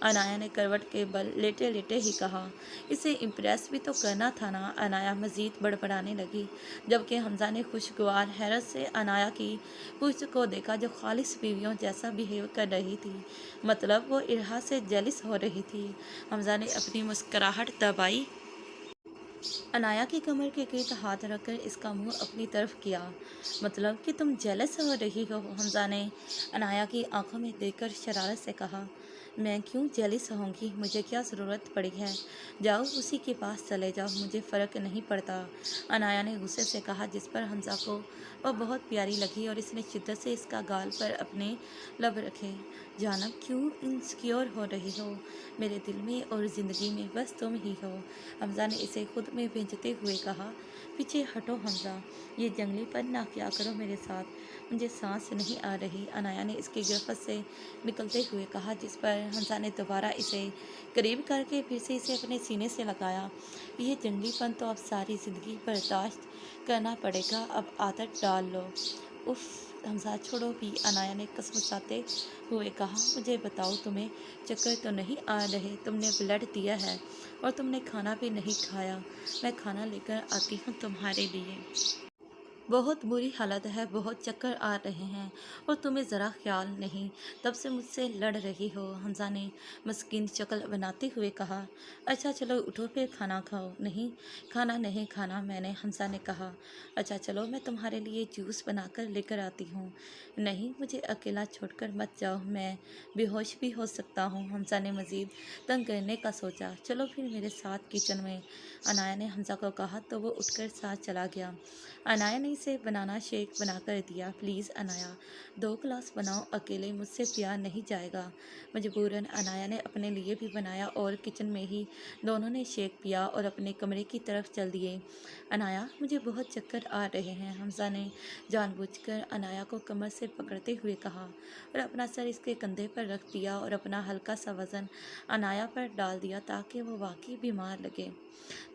अनाया ने करवट के बल लेटे लेटे ही कहा। इसे इम्प्रेस भी तो करना था ना, अनाया मजीद बड़बड़ाने लगी, जबकि हमजा ने खुशगवार हैरत से अनाया की पूछ को देखा, जो खालिस बीवियों जैसा बिहेव कर रही थी। मतलब वो इराहा से जेलिस हो रही थी। हमजा ने अपनी मुस्कुराहट दबाई। अनाया की कमर के गिर्द हाथ रखकर इसका मुंह अपनी तरफ किया। मतलब कि तुम जेलस हो रही हो? हमजा ने अनाया की आंखों में देखकर शरारत से कहा। मैं क्यों जेलिस होंगी? मुझे क्या ज़रूरत पड़ी है? जाओ उसी के पास चले जाओ, मुझे फ़र्क नहीं पड़ता, अनाया ने गुस्से से कहा, जिस पर हमजा को वह बहुत प्यारी लगी और इसने शिद्दत से इसका गाल पर अपने लब रखे। जानब, क्यों इनसिक्योर हो रही हो? मेरे दिल में और ज़िंदगी में बस तुम ही हो, हमजा ने इसे खुद में भेजते हुए कहा। पीछे हटो हमजा, ये जंगलीपन ना किया करो मेरे साथ, मुझे सांस नहीं आ रही, अनाया ने इसकी गिरफ्त से निकलते हुए कहा, जिस पर हमजा ने दोबारा इसे करीब करके फिर से इसे अपने सीने से लगाया। ये जंगलीपन तो अब सारी ज़िंदगी बर्दाश्त करना पड़ेगा, अब आदत डाल लो। उफ हमजा, छोड़ो भी, अनाया ने कसमसाते हुए कहा। मुझे बताओ, तुम्हें चक्कर तो नहीं आ रहे? तुमने ब्लड दिया है और तुमने खाना भी नहीं खाया। मैं खाना लेकर आती हूँ तुम्हारे लिए। बहुत बुरी हालत है, बहुत चक्कर आ रहे हैं और तुम्हें ज़रा ख्याल नहीं, तब से मुझसे लड़ रही हो, हमजा ने मस्कीन शक्ल बनाते हुए कहा। अच्छा चलो उठो, फिर खाना खाओ। नहीं, खाना नहीं खाना मैंने, हमजा ने कहा। अच्छा चलो, मैं तुम्हारे लिए जूस बनाकर लेकर आती हूँ। नहीं, मुझे अकेला छोड़कर मत जाओ, मैं बेहोश भी हो सकता हूँ, हमजा ने मज़ीद तंग करने का सोचा। चलो फिर मेरे साथ किचन में, अनाया ने हमजा को कहा, तो वो उठकर साथ चला गया। अनाया ने इसे बनाना शेक बनाकर दिया। प्लीज़ अनाया, 2 गिलास बनाओ, अकेले मुझसे पिया नहीं जाएगा। मजबूरन अनाया ने अपने लिए भी बनाया और किचन में ही दोनों ने शेक पिया और अपने कमरे की तरफ चल दिए। अनाया, मुझे बहुत चक्कर आ रहे हैं, हमजा ने जानबूझकर अनाया को कमर से पकड़ते हुए कहा और अपना सर इसके कंधे पर रख दिया और अपना हल्का सा वज़न अनाया पर डाल दिया, ताकि वो वाकई बीमार लगे।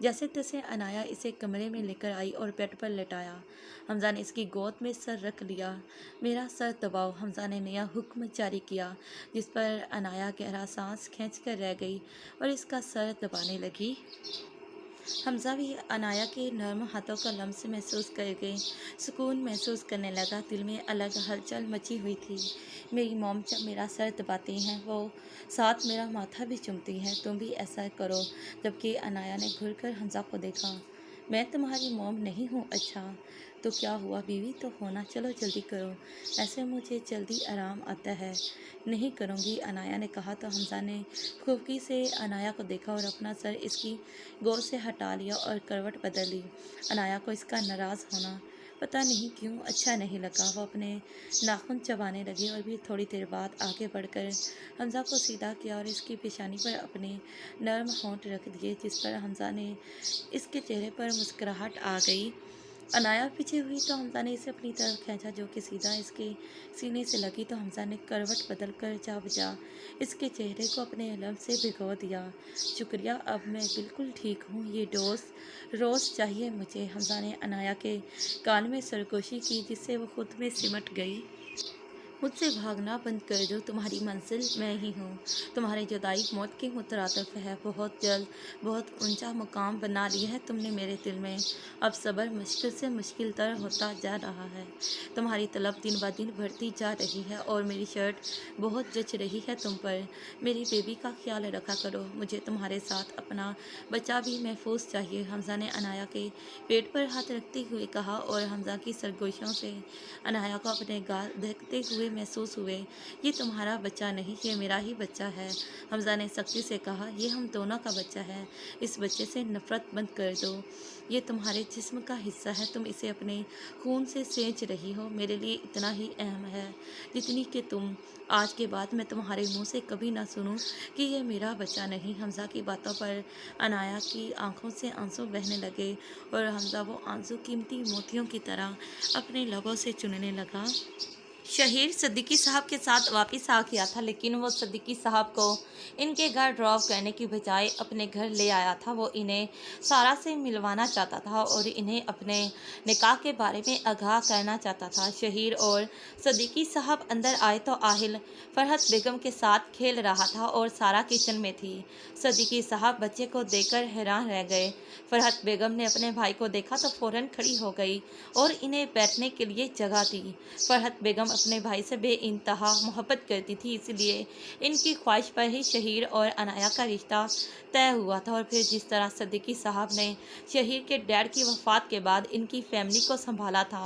जैसे तैसे अनाया इसे कमरे में लेकर आई और बेड पर लेटाया। हमजा ने इसकी गोद में सर रख लिया। मेरा सर दबाओ, हमजा ने नया हुक्म जारी किया, जिस पर अनाया गहरा सांस खींचकर रह गई और इसका सर दबाने लगी। हमजा भी अनाया के नर्म हाथों का लम्स महसूस करके सुकून महसूस करने लगा। दिल में अलग हलचल मची हुई थी। मेरी मॉम जब मेरा सर दबाती हैं, वो साथ मेरा माथा भी चूमती हैं, तुम भी ऐसा करो। जबकि अनाया ने घूर कर हमजा को देखा। मैं तुम्हारी मॉम नहीं हूँ? अच्छा, तो क्या हुआ, बीवी तो होना, चलो जल्दी करो, ऐसे मुझे जल्दी आराम आता है। नहीं करूँगी, अनाया ने कहा। तो हमजा ने खुफकी से अनाया को देखा और अपना सर इसकी गोद से हटा लिया और करवट बदल ली। अनाया को इसका नाराज़ होना पता नहीं क्यों अच्छा नहीं लगा। वो अपने नाखून चबाने लगी और भी थोड़ी देर बाद आगे बढ़कर हमजा को सीधा किया और इसकी पेशानी पर अपने नर्म होंठ रख दिए, जिस पर हमजा ने इसके चेहरे पर मुस्कुराहट आ गई। अनाया पीछे हुई तो हमजा ने इसे अपनी तरफ खींचा, जो कि सीधा इसके सीने से लगी। तो हमजा ने करवट बदल कर जा बजा इसके चेहरे को अपने अलम से भिगो दिया। शुक्रिया, अब मैं बिल्कुल ठीक हूँ, ये डोज रोज़ चाहिए मुझे, हमजा ने अनाया के कान में सरगोशी की, जिससे वो खुद में सिमट गई। मुझसे भागना बंद कर दो, तुम्हारी मंजिल मैं ही हूँ, तुम्हारी जुदाई मौत के मुतरादिफ है। बहुत जल्द बहुत ऊंचा मुकाम बना लिया है तुमने मेरे दिल में। अब सब्र मुश्किल से मुश्किल तर होता जा रहा है। तुम्हारी तलब दिन ब दिन बढ़ती जा रही है और मेरी शर्ट बहुत जच रही है तुम पर। मेरी बेबी का ख्याल रखा करो, मुझे तुम्हारे साथ अपना बच्चा भी महफूज चाहिए, हमजा ने अनाया के पेट पर हाथ रखते हुए कहा और हमजा की सरगोशियों से अनाया को अपने गाल दहकते हुए महसूस हुए। ये तुम्हारा बच्चा नहीं, ये मेरा ही बच्चा है, हमजा ने सख्ती से कहा। ये हम दोनों का बच्चा है, इस बच्चे से नफरत बंद कर दो, ये तुम्हारे जिस्म का हिस्सा है, तुम इसे अपने खून से सेंच रही हो, मेरे लिए इतना ही अहम है जितनी कि तुम। आज के बाद मैं तुम्हारे मुंह से कभी ना सुनूं कि ये मेरा बच्चा नहीं। हमजा की बातों पर अनाया की आंखों से आंसू बहने लगे और हमजा वो आंसू कीमती मोतियों की तरह अपने लबों से चुनने लगा। شہیر صدیقی صاحب کے ساتھ واپس آ گیا تھا، لیکن وہ صدیقی صاحب کو ان کے گھر ڈراپ کرنے کی بجائے اپنے گھر لے آیا تھا۔ وہ انہیں سارا سے ملوانا چاہتا تھا اور انہیں اپنے نکاح کے بارے میں آگاہ کرنا چاہتا تھا۔ شہیر اور صدیقی صاحب اندر آئے تو آہل فرحت بیگم کے ساتھ کھیل رہا تھا اور سارا کچن میں تھی۔ صدیقی صاحب بچے کو دیکھ کر حیران رہ گئے۔ فرحت بیگم نے اپنے بھائی کو دیکھا تو فوراً کھڑی ہو گئی اور انہیں بیٹھنے کے لیے جگہ دی۔ فرحت بیگم اپنے بھائی سے بے انتہا محبت کرتی تھی، اس لیے ان کی خواہش پر ہی شہیر اور عنایا کا رشتہ طے ہوا تھا۔ اور پھر جس طرح صدیقی صاحب نے شہیر کے ڈیڈ کی وفات کے بعد ان کی فیملی کو سنبھالا تھا،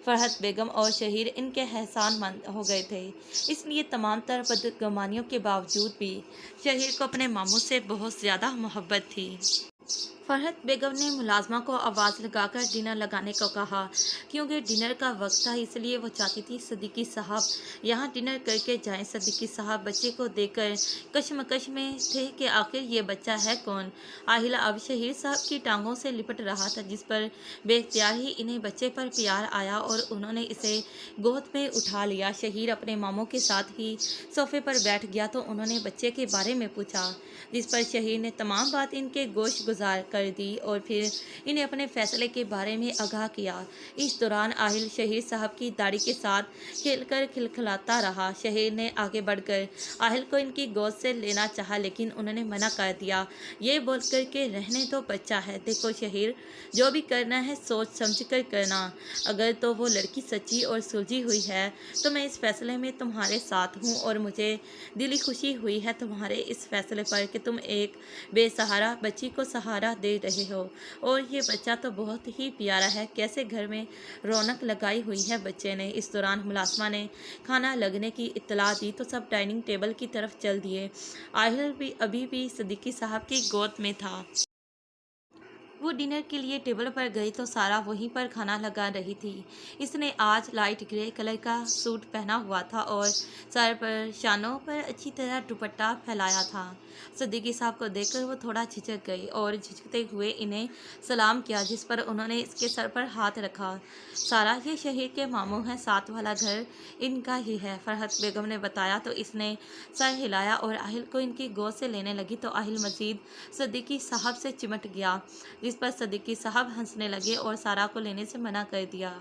فرحت بیگم اور شہیر ان کے احسان مند ہو گئے تھے۔ اس لیے تمام تر بدگمانیوں کے باوجود بھی شہیر کو اپنے ماموں سے بہت زیادہ محبت تھی۔ فرحت بیگم نے ملازمہ کو آواز لگا کر ڈنر لگانے کو کہا، کیونکہ ڈنر کا وقت تھا، اس لیے وہ چاہتی تھی صدیقی صاحب یہاں ڈنر کر کے جائیں۔ صدیقی صاحب بچے کو دیکھ کر کشمکش میں تھے کہ آخر یہ بچہ ہے کون۔ آہل اب شہیر صاحب کی ٹانگوں سے لپٹ رہا تھا، جس پر بے اختیار ہی انہیں بچے پر پیار آیا اور انہوں نے اسے گود میں اٹھا لیا۔ شہیر اپنے ماموں کے ساتھ ہی صوفے پر بیٹھ گیا تو انہوں نے بچے کے بارے میں پوچھا، جس پر شہیر نے تمام بات ان کے گوش گزار کر دی اور پھر انہیں اپنے فیصلے کے بارے میں آگاہ کیا۔ اس دوران آہل شہیر صاحب کی داڑھی کے ساتھ کھیل کر کھلکھلاتا رہا۔ شہیر نے آگے بڑھ کر آہل کو ان کی گود سے لینا چاہا، لیکن انہوں نے منع کر دیا، یہ بول کر کہ رہنے دو، بچہ ہے۔ دیکھو شہیر، جو بھی کرنا ہے سوچ سمجھ کر کرنا۔ اگر تو وہ لڑکی سچی اور سلجھی ہوئی ہے تو میں اس فیصلے میں تمہارے ساتھ ہوں، اور مجھے دلی خوشی ہوئی ہے تمہارے اس فیصلے پر کہ تم ایک بے سہارا بچی کو سہارا دے رہے ہو، اور یہ بچہ تو بہت ہی پیارا ہے، کیسے گھر میں رونق لگائی ہوئی ہے بچے نے۔ اس دوران ملازمہ نے کھانا لگنے کی اطلاع دی تو سب ڈائننگ ٹیبل کی طرف چل دیے۔ آہل بھی ابھی بھی صدیقی صاحب کی گود میں تھا۔ وہ ڈنر کے لیے ٹیبل پر گئی تو سارا وہیں پر کھانا لگا رہی تھی۔ اس نے آج لائٹ گرے کلر کا سوٹ پہنا ہوا تھا اور سر پر شانوں پر اچھی طرح دوپٹہ پھیلایا تھا۔ صدیقی صاحب کو دیکھ کر وہ تھوڑا جھجک گئی اور جھجکتے ہوئے انہیں سلام کیا، جس پر انہوں نے اس کے سر پر ہاتھ رکھا۔ سارا، یہ شہیر کے ماموں ہیں، ساتھ والا گھر ان کا ہی ہے، فرحت بیگم نے بتایا تو اس نے سر ہلایا اور آہل کو ان کی گود سے لینے لگی تو آہل مزید صدیقی صاحب سے چمٹ گیا، جس پر صدیقی صاحب ہنسنے لگے اور سارا کو لینے سے منع کر دیا۔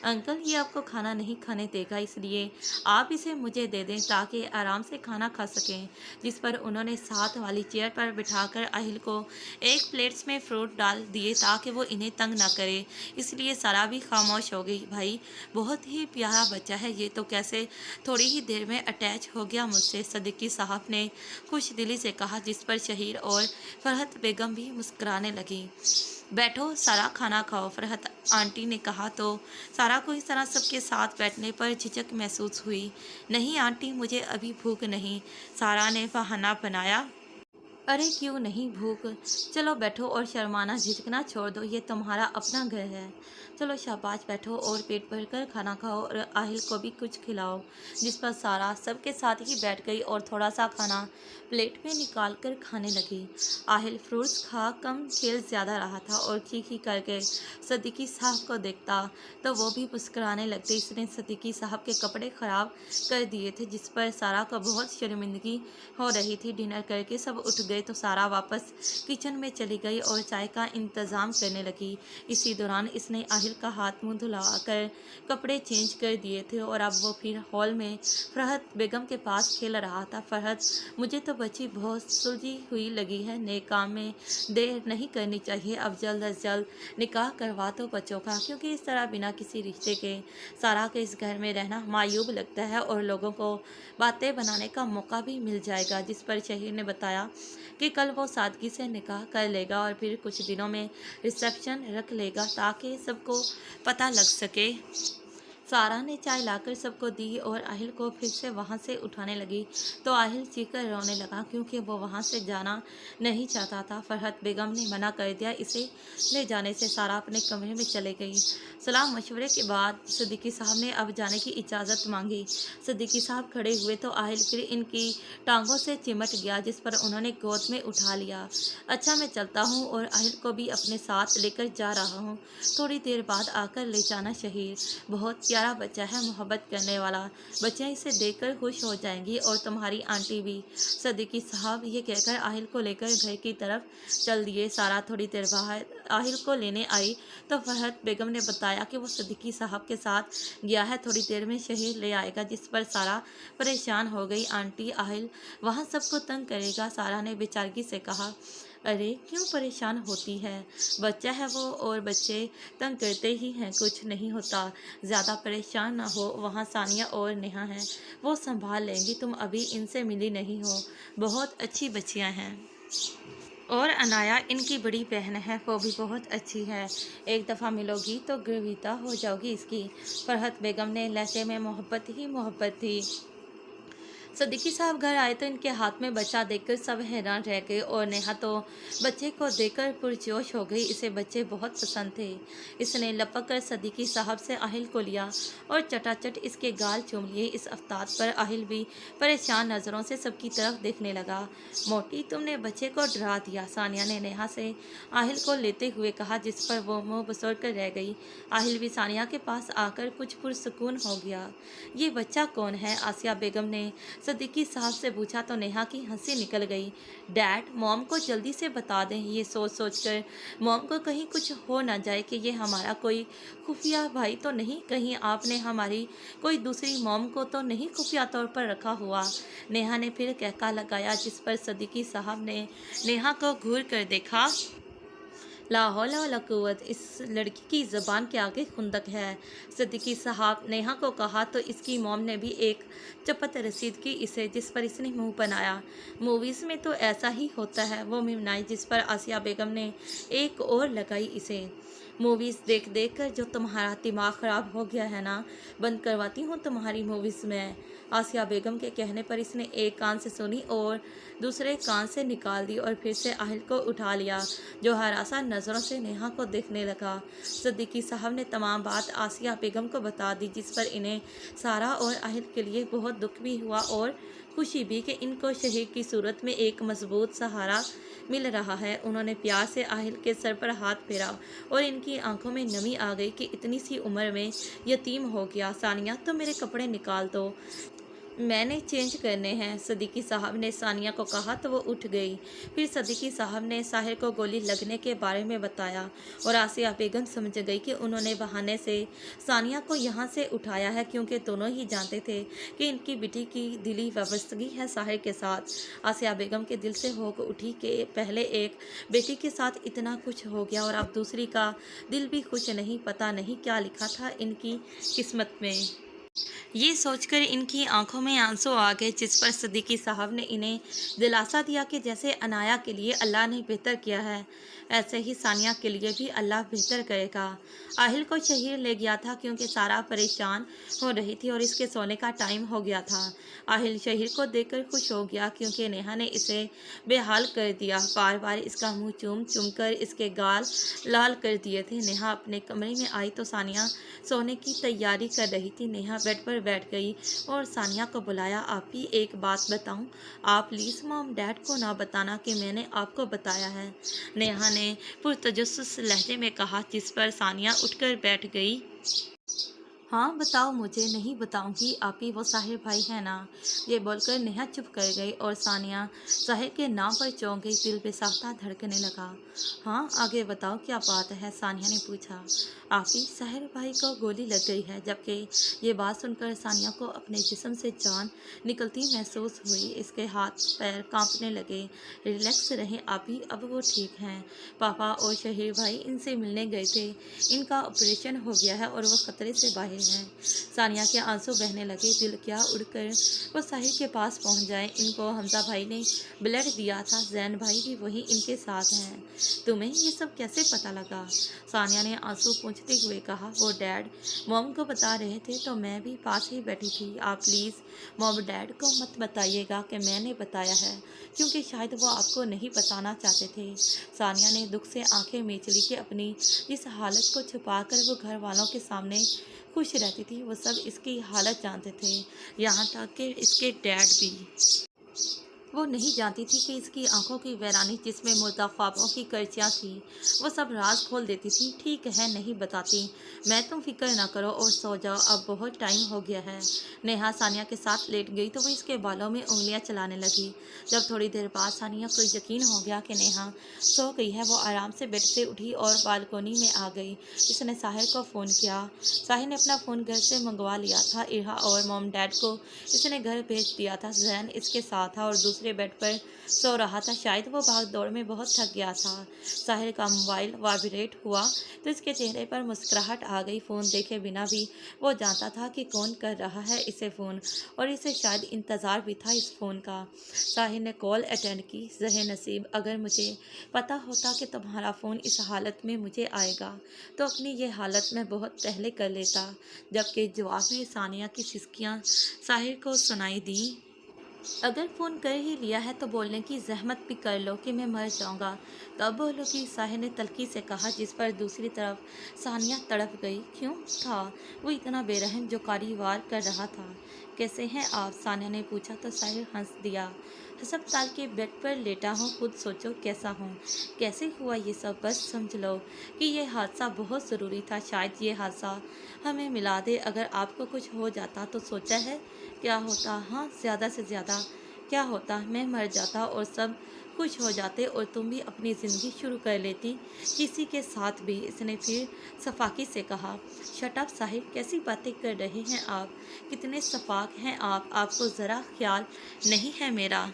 انکل، یہ آپ کو کھانا نہیں کھانے دے گا، اس لیے آپ اسے مجھے دے دیں تاکہ آرام سے کھانا کھا سکیں، جس پر انہوں نے ساتھ والی چیئر پر بٹھا کر آہل کو ایک پلیٹس میں فروٹ ڈال دیے تاکہ وہ انہیں تنگ نہ کرے۔ اس لیے سارا بھی خاموش ہو گئی۔ بھائی، بہت ہی پیارا بچہ ہے، یہ تو کیسے تھوڑی ہی دیر میں اٹیچ ہو گیا مجھ سے، صدیقی صاحب نے خوش دلی سے کہا، جس پر شہیر اور فرحت بیگم بھی مسکرانے لگیں۔ بیٹھو سارا، کھانا کھاؤ، فرحت آنٹی نے کہا تو سارا کو اس طرح سب کے ساتھ بیٹھنے پر جھجک محسوس ہوئی۔ نہیں آنٹی، مجھے ابھی بھوک نہیں، سارا نے بہانہ بنایا۔ ارے کیوں نہیں بھوک، چلو بیٹھو اور شرمانا جھجکنا چھوڑ دو، یہ تمہارا اپنا گھر ہے، چلو شاباش بیٹھو اور پیٹ بھر کر کھانا کھاؤ اور آہل کو بھی کچھ کھلاؤ، جس پر سارا سب کے ساتھ ہی بیٹھ گئی اور تھوڑا سا کھانا پلیٹ میں نکال کر کھانے لگی۔ آہل فروٹس کھا کم کھیل زیادہ رہا تھا اور کھی کر کے صدیقی صاحب کو دیکھتا تو وہ بھی مسکرانے لگتے۔ اس نے صدیقی صاحب کے کپڑے خراب کر دیے تھے، جس پر سارا کو بہت شرمندگی ہو رہی تھی۔ ڈنر کر کے سب اٹھ گئے تو سارا واپس کچن میں چلی گئی اور چائے کا انتظام کرنے لگی۔ اسی دوران اس نے آہل کا ہاتھ منہ دھلا کر کپڑے چینج کر دیے تھے اور اب وہ پھر ہال میں فرحت بیگم کے پاس کھیل رہا تھا۔ فرحت، مجھے تو بچی بہت سلجھی ہوئی لگی ہے، نیک کام میں دیر نہیں کرنی چاہیے، اب جلد از جلد نکاح کروا دو بچوں کا، کیونکہ اس طرح بنا کسی رشتے کے سارا کے اس گھر میں رہنا معیوب لگتا ہے اور لوگوں کو باتیں بنانے کا موقع بھی مل جائے گا۔ جس پر شہیر نے بتایا کہ کل وہ سادگی سے نکاح کر لے گا اور پھر کچھ دنوں میں ریسیپشن رکھ لے گا تاکہ سب کو پتہ لگ سکے۔ سارا نے چائے لا کر سب کو دی اور آہل کو پھر سے وہاں سے اٹھانے لگی تو آہل چیخ کر رونے لگا، کیونکہ وہ وہاں سے جانا نہیں چاہتا تھا۔ فرحت بیگم نے منع کر دیا اسے لے جانے سے۔ سارا اپنے کمرے میں چلے گئی۔ سلام مشورے کے بعد صدیقی صاحب نے اب جانے کی اجازت مانگی۔ صدیقی صاحب کھڑے ہوئے تو آہل پھر ان کی ٹانگوں سے چمٹ گیا، جس پر انہوں نے گود میں اٹھا لیا۔ اچھا میں چلتا ہوں اور آہل کو بھی اپنے ساتھ لے کر جا رہا ہوں، تھوڑی دیر بعد آ کر لے جانا۔ شہیر، بہت प्यारा बच्चा है, मोहब्बत करने वाला बच्चा, इसे देखकर खुश हो जाएंगी। और तुम्हारी आंटी भी। सदीकी साहब ये कहकर आहिल को लेकर घर की तरफ चल दिए। सारा थोड़ी देर बाद आहिल को लेने आई तो फरहत बेगम ने बताया कि वो सदीकी साहब के साथ गया है, थोड़ी देर में शहीर ले आएगा। जिस पर सारा परेशान हो गई। आंटी, आहिल वहाँ सबको तंग करेगा। सारा ने बेचारगी से कहा। अरे क्यों परेशान होती है, बच्चा है वो, और बच्चे तंग करते ही हैं, कुछ नहीं होता, ज़्यादा परेशान ना हो। वहाँ सानिया और नेहा हैं, वो संभाल लेंगी। तुम अभी इनसे मिली नहीं हो, बहुत अच्छी बच्चियाँ हैं। और अनाया इनकी बड़ी बहन है, वो भी बहुत अच्छी है, एक दफ़ा मिलोगी तो गर्विता हो जाओगी इसकी। फरहत बेगम ने लहजे में मोहब्बत ही मोहब्बत थी। सदीकी साहब घर आए तो इनके हाथ में बच्चा देखकर सब हैरान रह गए। और नेहा तो बच्चे को देखकर पुरजोश हो गई, इसे बच्चे बहुत पसंद थे। इसने लपक कर सदीकी साहब से आहिल को लिया और चटाचट इसके गाल चूम लिए। इस अफ्ताब पर आहिल भी परेशान नज़रों से सबकी तरफ देखने लगा। मोटी, तुमने बच्चे को डरा दिया, सानिया ने नेहा से आहिल को लेते हुए कहा, जिस पर वो मुँह बसोर कर रह गई। आहिल भी सानिया के पास आकर कुछ पुरसुकून हो गया। ये बच्चा कौन है, आसिया बेगम ने सदीकी साहब से पूछा तो नेहा की हंसी निकल गई। डैड, मॉम को जल्दी से बता दें, ये सोच सोच कर मॉम को कहीं कुछ हो ना जाए कि ये हमारा कोई खुफिया भाई तो नहीं, कहीं आपने हमारी कोई दूसरी मॉम को तो नहीं खुफिया तौर पर रखा हुआ। नेहा ने फिर कहका लगाया, जिस पर सदीकी साहब ने नेहा को घूर कर देखा। ला हौल वला कुव्वत, इस लड़की की ज़बान के आगे खुंदक है। सदीकी साहब नेहा को कहा तो इसकी मॉम ने भी एक चपत रसीद की इसे, जिस पर इसने मुंह बनाया। मूवीज़ में तो ऐसा ही होता है, वो मिमनाई, जिस पर आसिया बेगम ने एक और लगाई इसे। मूवीज़ देख देख कर जो तुम्हारा दिमाग ख़राब हो गया है ना, बंद करवाती हूँ तुम्हारी मूवीज़ में। आसिया बेगम के कहने पर इसने एक कान से सुनी और दूसरे कान से निकाल दी और फिर से आहिल को उठा लिया, जो हरासा नज़रों से नेहा को देखने लगा। सदीकी साहब ने तमाम बात आसिया बेगम को बता दी, जिस पर इन्हें सारा और आहिल के लिए बहुत दुख भी हुआ और खुशी भी कि इनको शहीद की सूरत में एक मजबूत सहारा मिल रहा है। उन्होंने प्यार से आहिल के सर पर हाथ फेरा और इनकी आंखों में नमी आ गई कि इतनी सी उम्र में यतीम हो गया। सानिया, तो मेरे कपड़े निकाल दो, मैंने चेंज करने हैं, सदीकी साहब ने सानिया को कहा तो वो उठ गई। फिर सदीकी साहब ने साहिर को गोली लगने के बारे में बताया और आसिया बेगम समझ गई कि उन्होंने बहाने से सानिया को यहाँ से उठाया है, क्योंकि दोनों ही जानते थे कि इनकी बेटी की दिली वाबस्तगी है साहिर के साथ। आसिया बेगम के दिल से होक उठी कि पहले एक बेटी के साथ इतना कुछ हो गया और अब दूसरी का दिल भी खुश नहीं, पता नहीं क्या लिखा था इनकी किस्मत में। ये सोचकर इनकी आंखों में आंसू आ गए, जिस पर सदीकी साहब ने इन्हें दिलासा दिया कि जैसे अनाया के लिए अल्लाह ने बेहतर किया है, ऐसे ही सानिया के लिए भी अल्लाह बेहतर करेगा। आहिल को शहीर ले गया था क्योंकि सारा परेशान हो रही थी और इसके सोने का टाइम हो गया था। आहिल शहीर को देखकर खुश हो गया क्योंकि नेहा ने इसे बेहाल कर दिया, बार बार इसका मुंह चूम चूम कर इसके गाल लाल कर दिए थे। नेहा अपने कमरे में आई तो सानिया सोने की तैयारी कर रही थी। नेहा बेड पर बैठ गई और सानिया को बुलाया। आप ही एक बात बताऊं, आप प्लीज़ मॉम डैड को ना बताना कि मैंने आपको बताया है, नेहा ने पुरतजस्सुस लहजे में कहा, जिस पर सानिया उठकर बैठ गई। हाँ बताओ, मुझे नहीं बताऊंगी, आप ही वो साहिर भाई है ना। ये बोलकर नेहा चुप कर गई और सानिया साहिर के नाम पर चौंक गई, दिल बेसाख्ता धड़कने लगा। हाँ आगे बताओ क्या बात है, सानिया ने पूछा। आप ही साहिर भाई को गोली लग गई है। जबकि ये बात सुनकर सानिया को अपने जिस्म से जान निकलती महसूस हुई, इसके हाथ पैर कांपने लगे। रिलैक्स रहें आप ही, अब वो ठीक हैं। पापा और शहीर भाई इनसे मिलने गए थे, इनका ऑपरेशन हो गया है और वो खतरे से बाहर हैं। सानिया के आंसू बहने लगे, दिल क्या उड़कर वो साहिर के पास पहुंच जाए। इनको हमजा भाई ने ब्लड दिया था, जैन भाई भी वही इनके साथ हैं। तुम्हें ये सब कैसे पता लगा, सानिया ने आंसू पोंछते हुए कहा। वो डैड मॉम को बता रहे थे तो मैं भी पास ही बैठी थी। आप प्लीज़ मॉम डैड को मत बताइएगा कि मैंने बताया है, क्योंकि शायद वो आपको नहीं बताना चाहते थे। सानिया ने दुख से आंखें मीच ली कि अपनी इस हालत को छुपाकर वो घर वालों के सामने खुश रहती थी। वो सब इसकी हालत जानते थे, यहाँ तक कि इसके डैड भी। वो नहीं जानती थी कि इसकी आंखों की वीरानी जिसमें मुर्दा ख्वाबों की कर्चियाँ थी, वो सब राज खोल देती थी। ठीक है, नहीं बताती मैं, तुम फिक्र ना करो और सो जाओ, अब बहुत टाइम हो गया है। नेहा सानिया के साथ लेट गई तो वो इसके बालों में उंगलियां चलाने लगी। जब थोड़ी देर बाद सानिया को यकीन हो गया कि नेहा सो गई है, वो आराम से बेड से उठी और बालकोनी में आ गई। इसने साहिर को फ़ोन किया। साहिर ने अपना फ़ोन घर से मंगवा लिया था। इहा और मॉम डैड को इसने घर भेज दिया था। जैन इसके साथ था और दूसरे बेड पर सो रहा था। शायद वो भाग दौड़ में बहुत थक गया था। साहिर का मोबाइल वाइब्रेट हुआ तो इसके चेहरे पर मुस्कुराहट आ गई। फ़ोन देखे बिना भी वो जानता था कि कौन कर रहा है इसे फ़ोन, और इसे शायद इंतज़ार भी था इस फ़ोन का। साहिर ने कॉल अटेंड की। ज़हे नसीब, अगर मुझे पता होता कि तुम्हारा फ़ोन इस हालत में मुझे आएगा तो अपनी ये हालत मैं बहुत पहले कर लेता। जबकि जवाब में सानिया की सिसकियाँ साहिर को सुनाई दी। अगर फ़ोन कर ही लिया है तो बोलने की जहमत भी कर लो कि मैं मर जाऊंगा, तब बोलोगी, साहिर ने तल्खी से कहा, जिस पर दूसरी तरफ सानिया तड़प गई। क्यों था वो इतना बेरहम जो कारी वार कर रहा था? कैसे हैं आप? सानिया ने पूछा तो साहिर हंस दिया। अस्पताल के बेड पर लेटा हूँ, खुद सोचो कैसा हूँ। कैसे हुआ ये सब? बस समझ लो कि ये हादसा बहुत ज़रूरी था। शायद ये हादसा हमें मिला दे। अगर आपको कुछ हो जाता तो सोचा है क्या होता? हाँ, ज़्यादा से ज़्यादा क्या होता? मैं मर जाता और सब खुश हो जाते और तुम भी अपनी ज़िंदगी शुरू कर लेती, किसी के साथ भी। इसने फिर सफाकी से कहा। शट अप साहिब, कैसी बातें कर रहे हैं आप? कितने सफाक हैं आप, आपको ज़रा ख्याल नहीं है मेरा?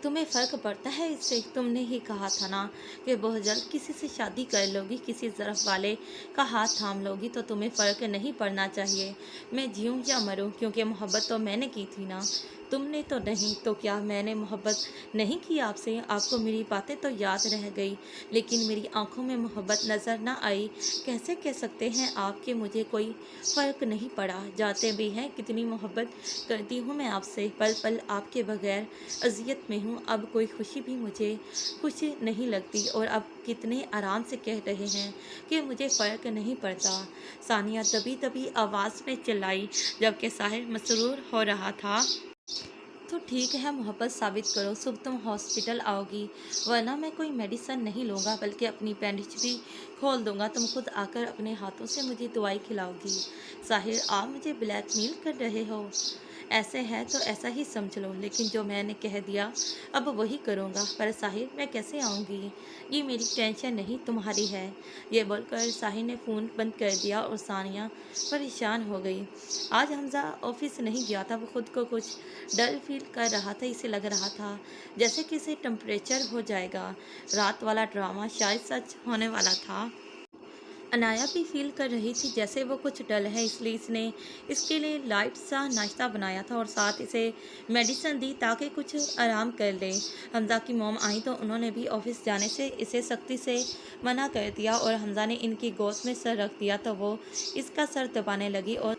तुम्हें फ़र्क पड़ता है इससे? तुमने ही कहा था ना कि बहुत जल्द किसी से शादी कर लोगी, किसी ज़रफ़ वाले का हाथ थाम लोगी, तो तुम्हें फ़र्क नहीं पड़ना चाहिए मैं जीऊँ या मरूँ, क्योंकि मोहब्बत तो मैंने की थी ना, तुमने तो नहीं। तो क्या मैंने मोहब्बत नहीं की आपसे? आपको मेरी बातें तो याद रह गई, लेकिन मेरी आंखों में मोहब्बत नज़र ना आई। कैसे कह सकते हैं आप कि मुझे कोई फ़र्क नहीं पड़ा? जाते भी हैं कितनी मोहब्बत करती हूँ मैं आपसे, पल पल आपके बगैर अजियत में हूँ। अब कोई खुशी भी मुझे खुश नहीं लगती, और अब कितने आराम से कह रहे हैं कि मुझे फ़र्क नहीं पड़ता। सानिया दबी दबी आवाज़ में चिल्लाई, जबकि साहिर मसरूर हो रहा था। तो ठीक है, मोहब्बत साबित करो, सुबह तुम हॉस्पिटल आओगी, वरना मैं कोई मेडिसिन नहीं लूँगा बल्कि अपनी बैंडेज भी खोल दूँगा। तुम खुद आकर अपने हाथों से मुझे दवाई खिलाओगी। साहिर, आप मुझे ब्लैकमेल कर रहे हो? ऐसे है तो ऐसा ही समझ लो, लेकिन जो मैंने कह दिया अब वही करूँगा। पर साहिर, मैं कैसे आऊँगी? ये मेरी टेंशन नहीं, तुम्हारी है। ये बोलकर साहिर ने फ़ोन बंद कर दिया और सानिया परेशान हो गई। आज हमज़ा ऑफिस नहीं गया था। वो खुद को कुछ डल फील कर रहा था। इसे लग रहा था जैसे किसी टेम्परेचर हो जाएगा। रात वाला ड्रामा शायद सच होने वाला था। अनाया भी फील कर रही थी जैसे वो कुछ डल है, इसलिए इसने इसके लिए लाइट सा नाश्ता बनाया था और साथ इसे मेडिसिन दी ताकि कुछ आराम कर ले। हमज़ा की मॉम आई तो उन्होंने भी ऑफिस जाने से इसे सख्ती से मना कर दिया, और हमज़ा ने इनकी गोद में सर रख दिया तो वो इसका सर दबाने लगी। और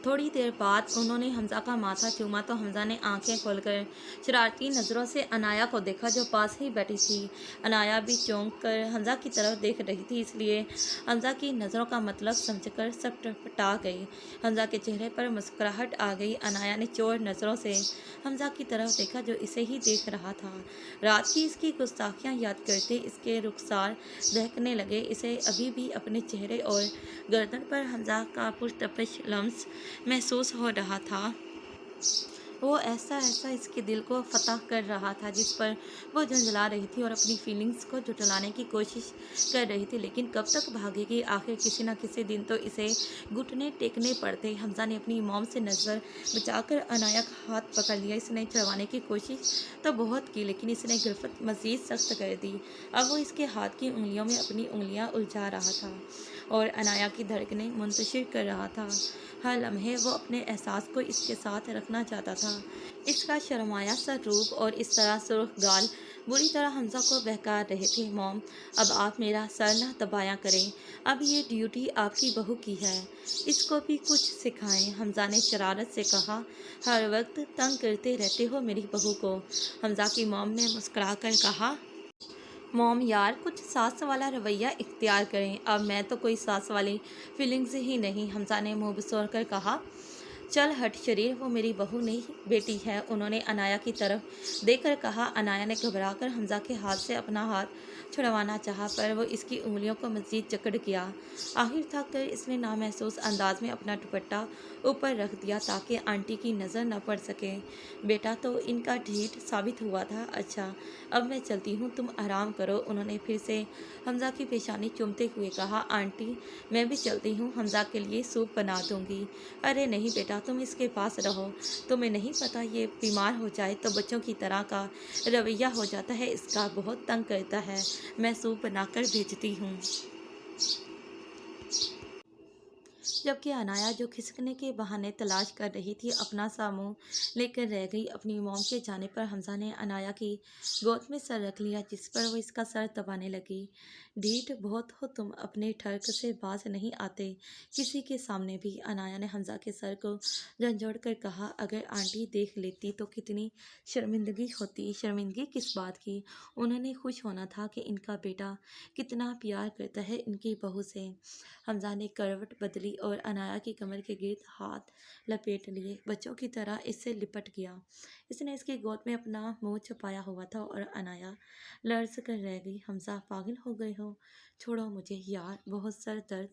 थोड़ी देर बाद उन्होंने हमज़ा का माथा चूमा तो हमज़ा ने आंखें खोलकर शरारती नज़रों से अनाया को देखा जो पास ही बैठी थी। अनाया भी चौंक कर हमज़ा की तरफ देख रही थी, इसलिए हमज़ा की नज़रों का मतलब समझकर सब टपटा गई। हमज़ा के चेहरे पर मुस्कुराहट आ गई। अनाया ने चोर नज़रों से हमज़ा की तरफ देखा जो इसे ही देख रहा था। रात की इसकी गुस्ताखियाँ याद करते इसके रुखसार दहकने लगे। इसे अभी भी अपने चेहरे और गर्दन पर हमज़ा का पुरतपिश लम्स महसूस हो रहा था। वो ऐसा ऐसा इसके दिल को फतह कर रहा था जिस पर वो झंझला रही थी और अपनी फीलिंग्स को जुटलाने की कोशिश कर रही थी। लेकिन कब तक भागेगी? आखिर किसी न किसी दिन तो इसे घुटने टेकने पड़ते। हमज़ा ने अपनी मॉम से नज़र बचाकर अनाया का हाथ पकड़ लिया। इसने छुड़वाने की कोशिश तो बहुत की, लेकिन इसने गिरफ्त मज़ीद सख्त कर दी। अब वो इसके हाथ की उंगलियों में अपनी उंगलियां उलझा रहा था और अनाया की धड़कनें मुंतशिर कर रहा था। हर लम्हे वो अपने एहसास को इसके साथ रखना चाहता था। इसका शर्माया सा रूप और इस तरह सुर्ख गाल बुरी तरह हमज़ा को बहका रहे थे। मॉम, अब आप मेरा सर न दबाया करें, अब ये ड्यूटी आपकी बहू की है, इसको भी कुछ सिखाएं। हमज़ा ने शरारत से कहा, हर वक्त तंग करते रहते हो मेरी बहू को। हमज़ा की मॉम ने मुस्कुराकर कहा, मॉम यार, कुछ सास वाला रवैया इख्तियार करें, अब मैं तो कोई सास वाली फीलिंग्स ही नहीं। हमज़ा ने मुँह बसोर कर कहा, चल हट शरीर, वो मेरी बहू नहीं बेटी है, उन्होंने अनाया की तरफ देखकर कहा। अनाया ने घबराकर हमजा के हाथ से अपना हाथ छुड़वाना चाहा, पर वो इसकी उंगलियों को मजीद जकड़ गया। आखिर थक कर इसने नामहसूस अंदाज में अपना दुपट्टा ऊपर रख दिया ताकि आंटी की नज़र न पड़ सके। बेटा तो इनका ढीठ साबित हुआ था। अच्छा, अब मैं चलती हूँ, तुम आराम करो, उन्होंने फिर से हमजा की पेशानी चूमते हुए कहा। आंटी, मैं भी चलती हूँ, हमजा के लिए सूप बना दूंगी। अरे नहीं बेटा, तुम इसके पास रहो, तुम्हें नहीं पता ये बीमार हो जाए तो बच्चों की तरह का रवैया हो जाता है इसका, बहुत तंग करता है, मैं सूप बनाकर भेजती हूँ। जबकि अनाया, जो खिसकने के बहाने तलाश कर रही थी, अपना सा मुंह लेकर रह गई। अपनी मोम के जाने पर हमजा ने अनाया की गोद में सर रख लिया, जिस पर वो इसका सर दबाने लगी। ढीठ बहुत हो तुम, अपने ठर्क से बाज नहीं आते किसी के सामने भी, अनाया ने हमजा के सर को झंझोड़ कर कहा। अगर आंटी देख लेती तो कितनी शर्मिंदगी होती। शर्मिंदगी किस बात की? उन्होंने खुश होना था कि इनका बेटा कितना प्यार करता है इनकी बहू से। हमजा ने करवट बदली और अनाया की कमर के गिर्द हाथ लपेट लिए, बच्चों की तरह इससे लिपट गया। इसने इसकी गोद में अपना मुंह छुपाया हुआ था और अनाया लर्ज कर रह गई। हमजा, पागल हो गए हो? छोड़ो मुझे यार, बहुत सर दर्द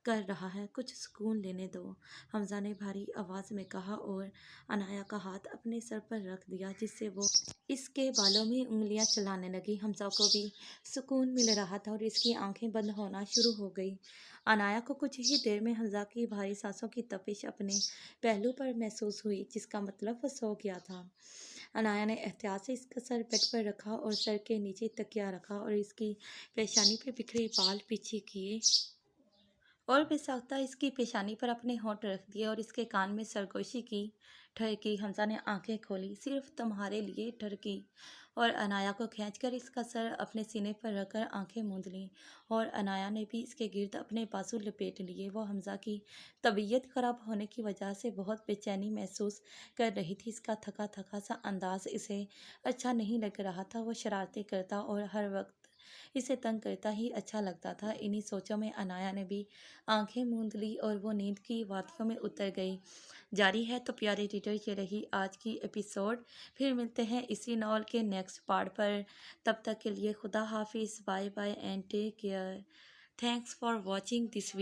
कर रहा है, कुछ सुकून लेने दो, हमजा ने भारी आवाज़ में कहा और अनाया का हाथ अपने सर पर रख दिया, जिससे वो इसके बालों में उंगलियां चलाने लगी। हमजा को भी सुकून मिल रहा था और इसकी आंखें बंद होना शुरू हो गई। अनाया को कुछ ही देर में हमजा की भारी सांसों की तपिश अपने पहलू पर महसूस हुई, जिसका मतलब वो सो गया था। अनाया ने एहतियात से इसका सर बेड पर रखा और सर के नीचे तकिया रखा और इसकी पेशानी पे बिखरे बाल पीछे किए और बेसाख्ता इसकी पेशानी पर अपने होंठ रख दिए और इसके कान में सरगोशी की। ठरकी। हमजा ने आंखें खोली। सिर्फ तुम्हारे लिए ठरकी, और अनाया को खींचकर इसका सर अपने सीने पर रखकर आंखें मूंद लीं और अनाया ने भी इसके गिर्द अपने बाजू लपेट लिए। वो हमजा की तबीयत खराब होने की वजह से बहुत बेचैनी महसूस कर रही थी। इसका थका थका सा अंदाज इसे अच्छा नहीं लग रहा था। वो शरारतें करता और हर वक्त इसे तंग करता ही अच्छा लगता था। इन्हीं सोचों में अनाया ने भी आंखें मूंद ली और वो नींद की वादियों में उतर गई। जारी है तो प्यारे रीडर, ये रही आज की एपिसोड। फिर मिलते हैं इसी नॉवल के नेक्स्ट पार्ट पर। तब तक के लिए खुदा हाफिज़, bye bye and take care. Thanks for watching this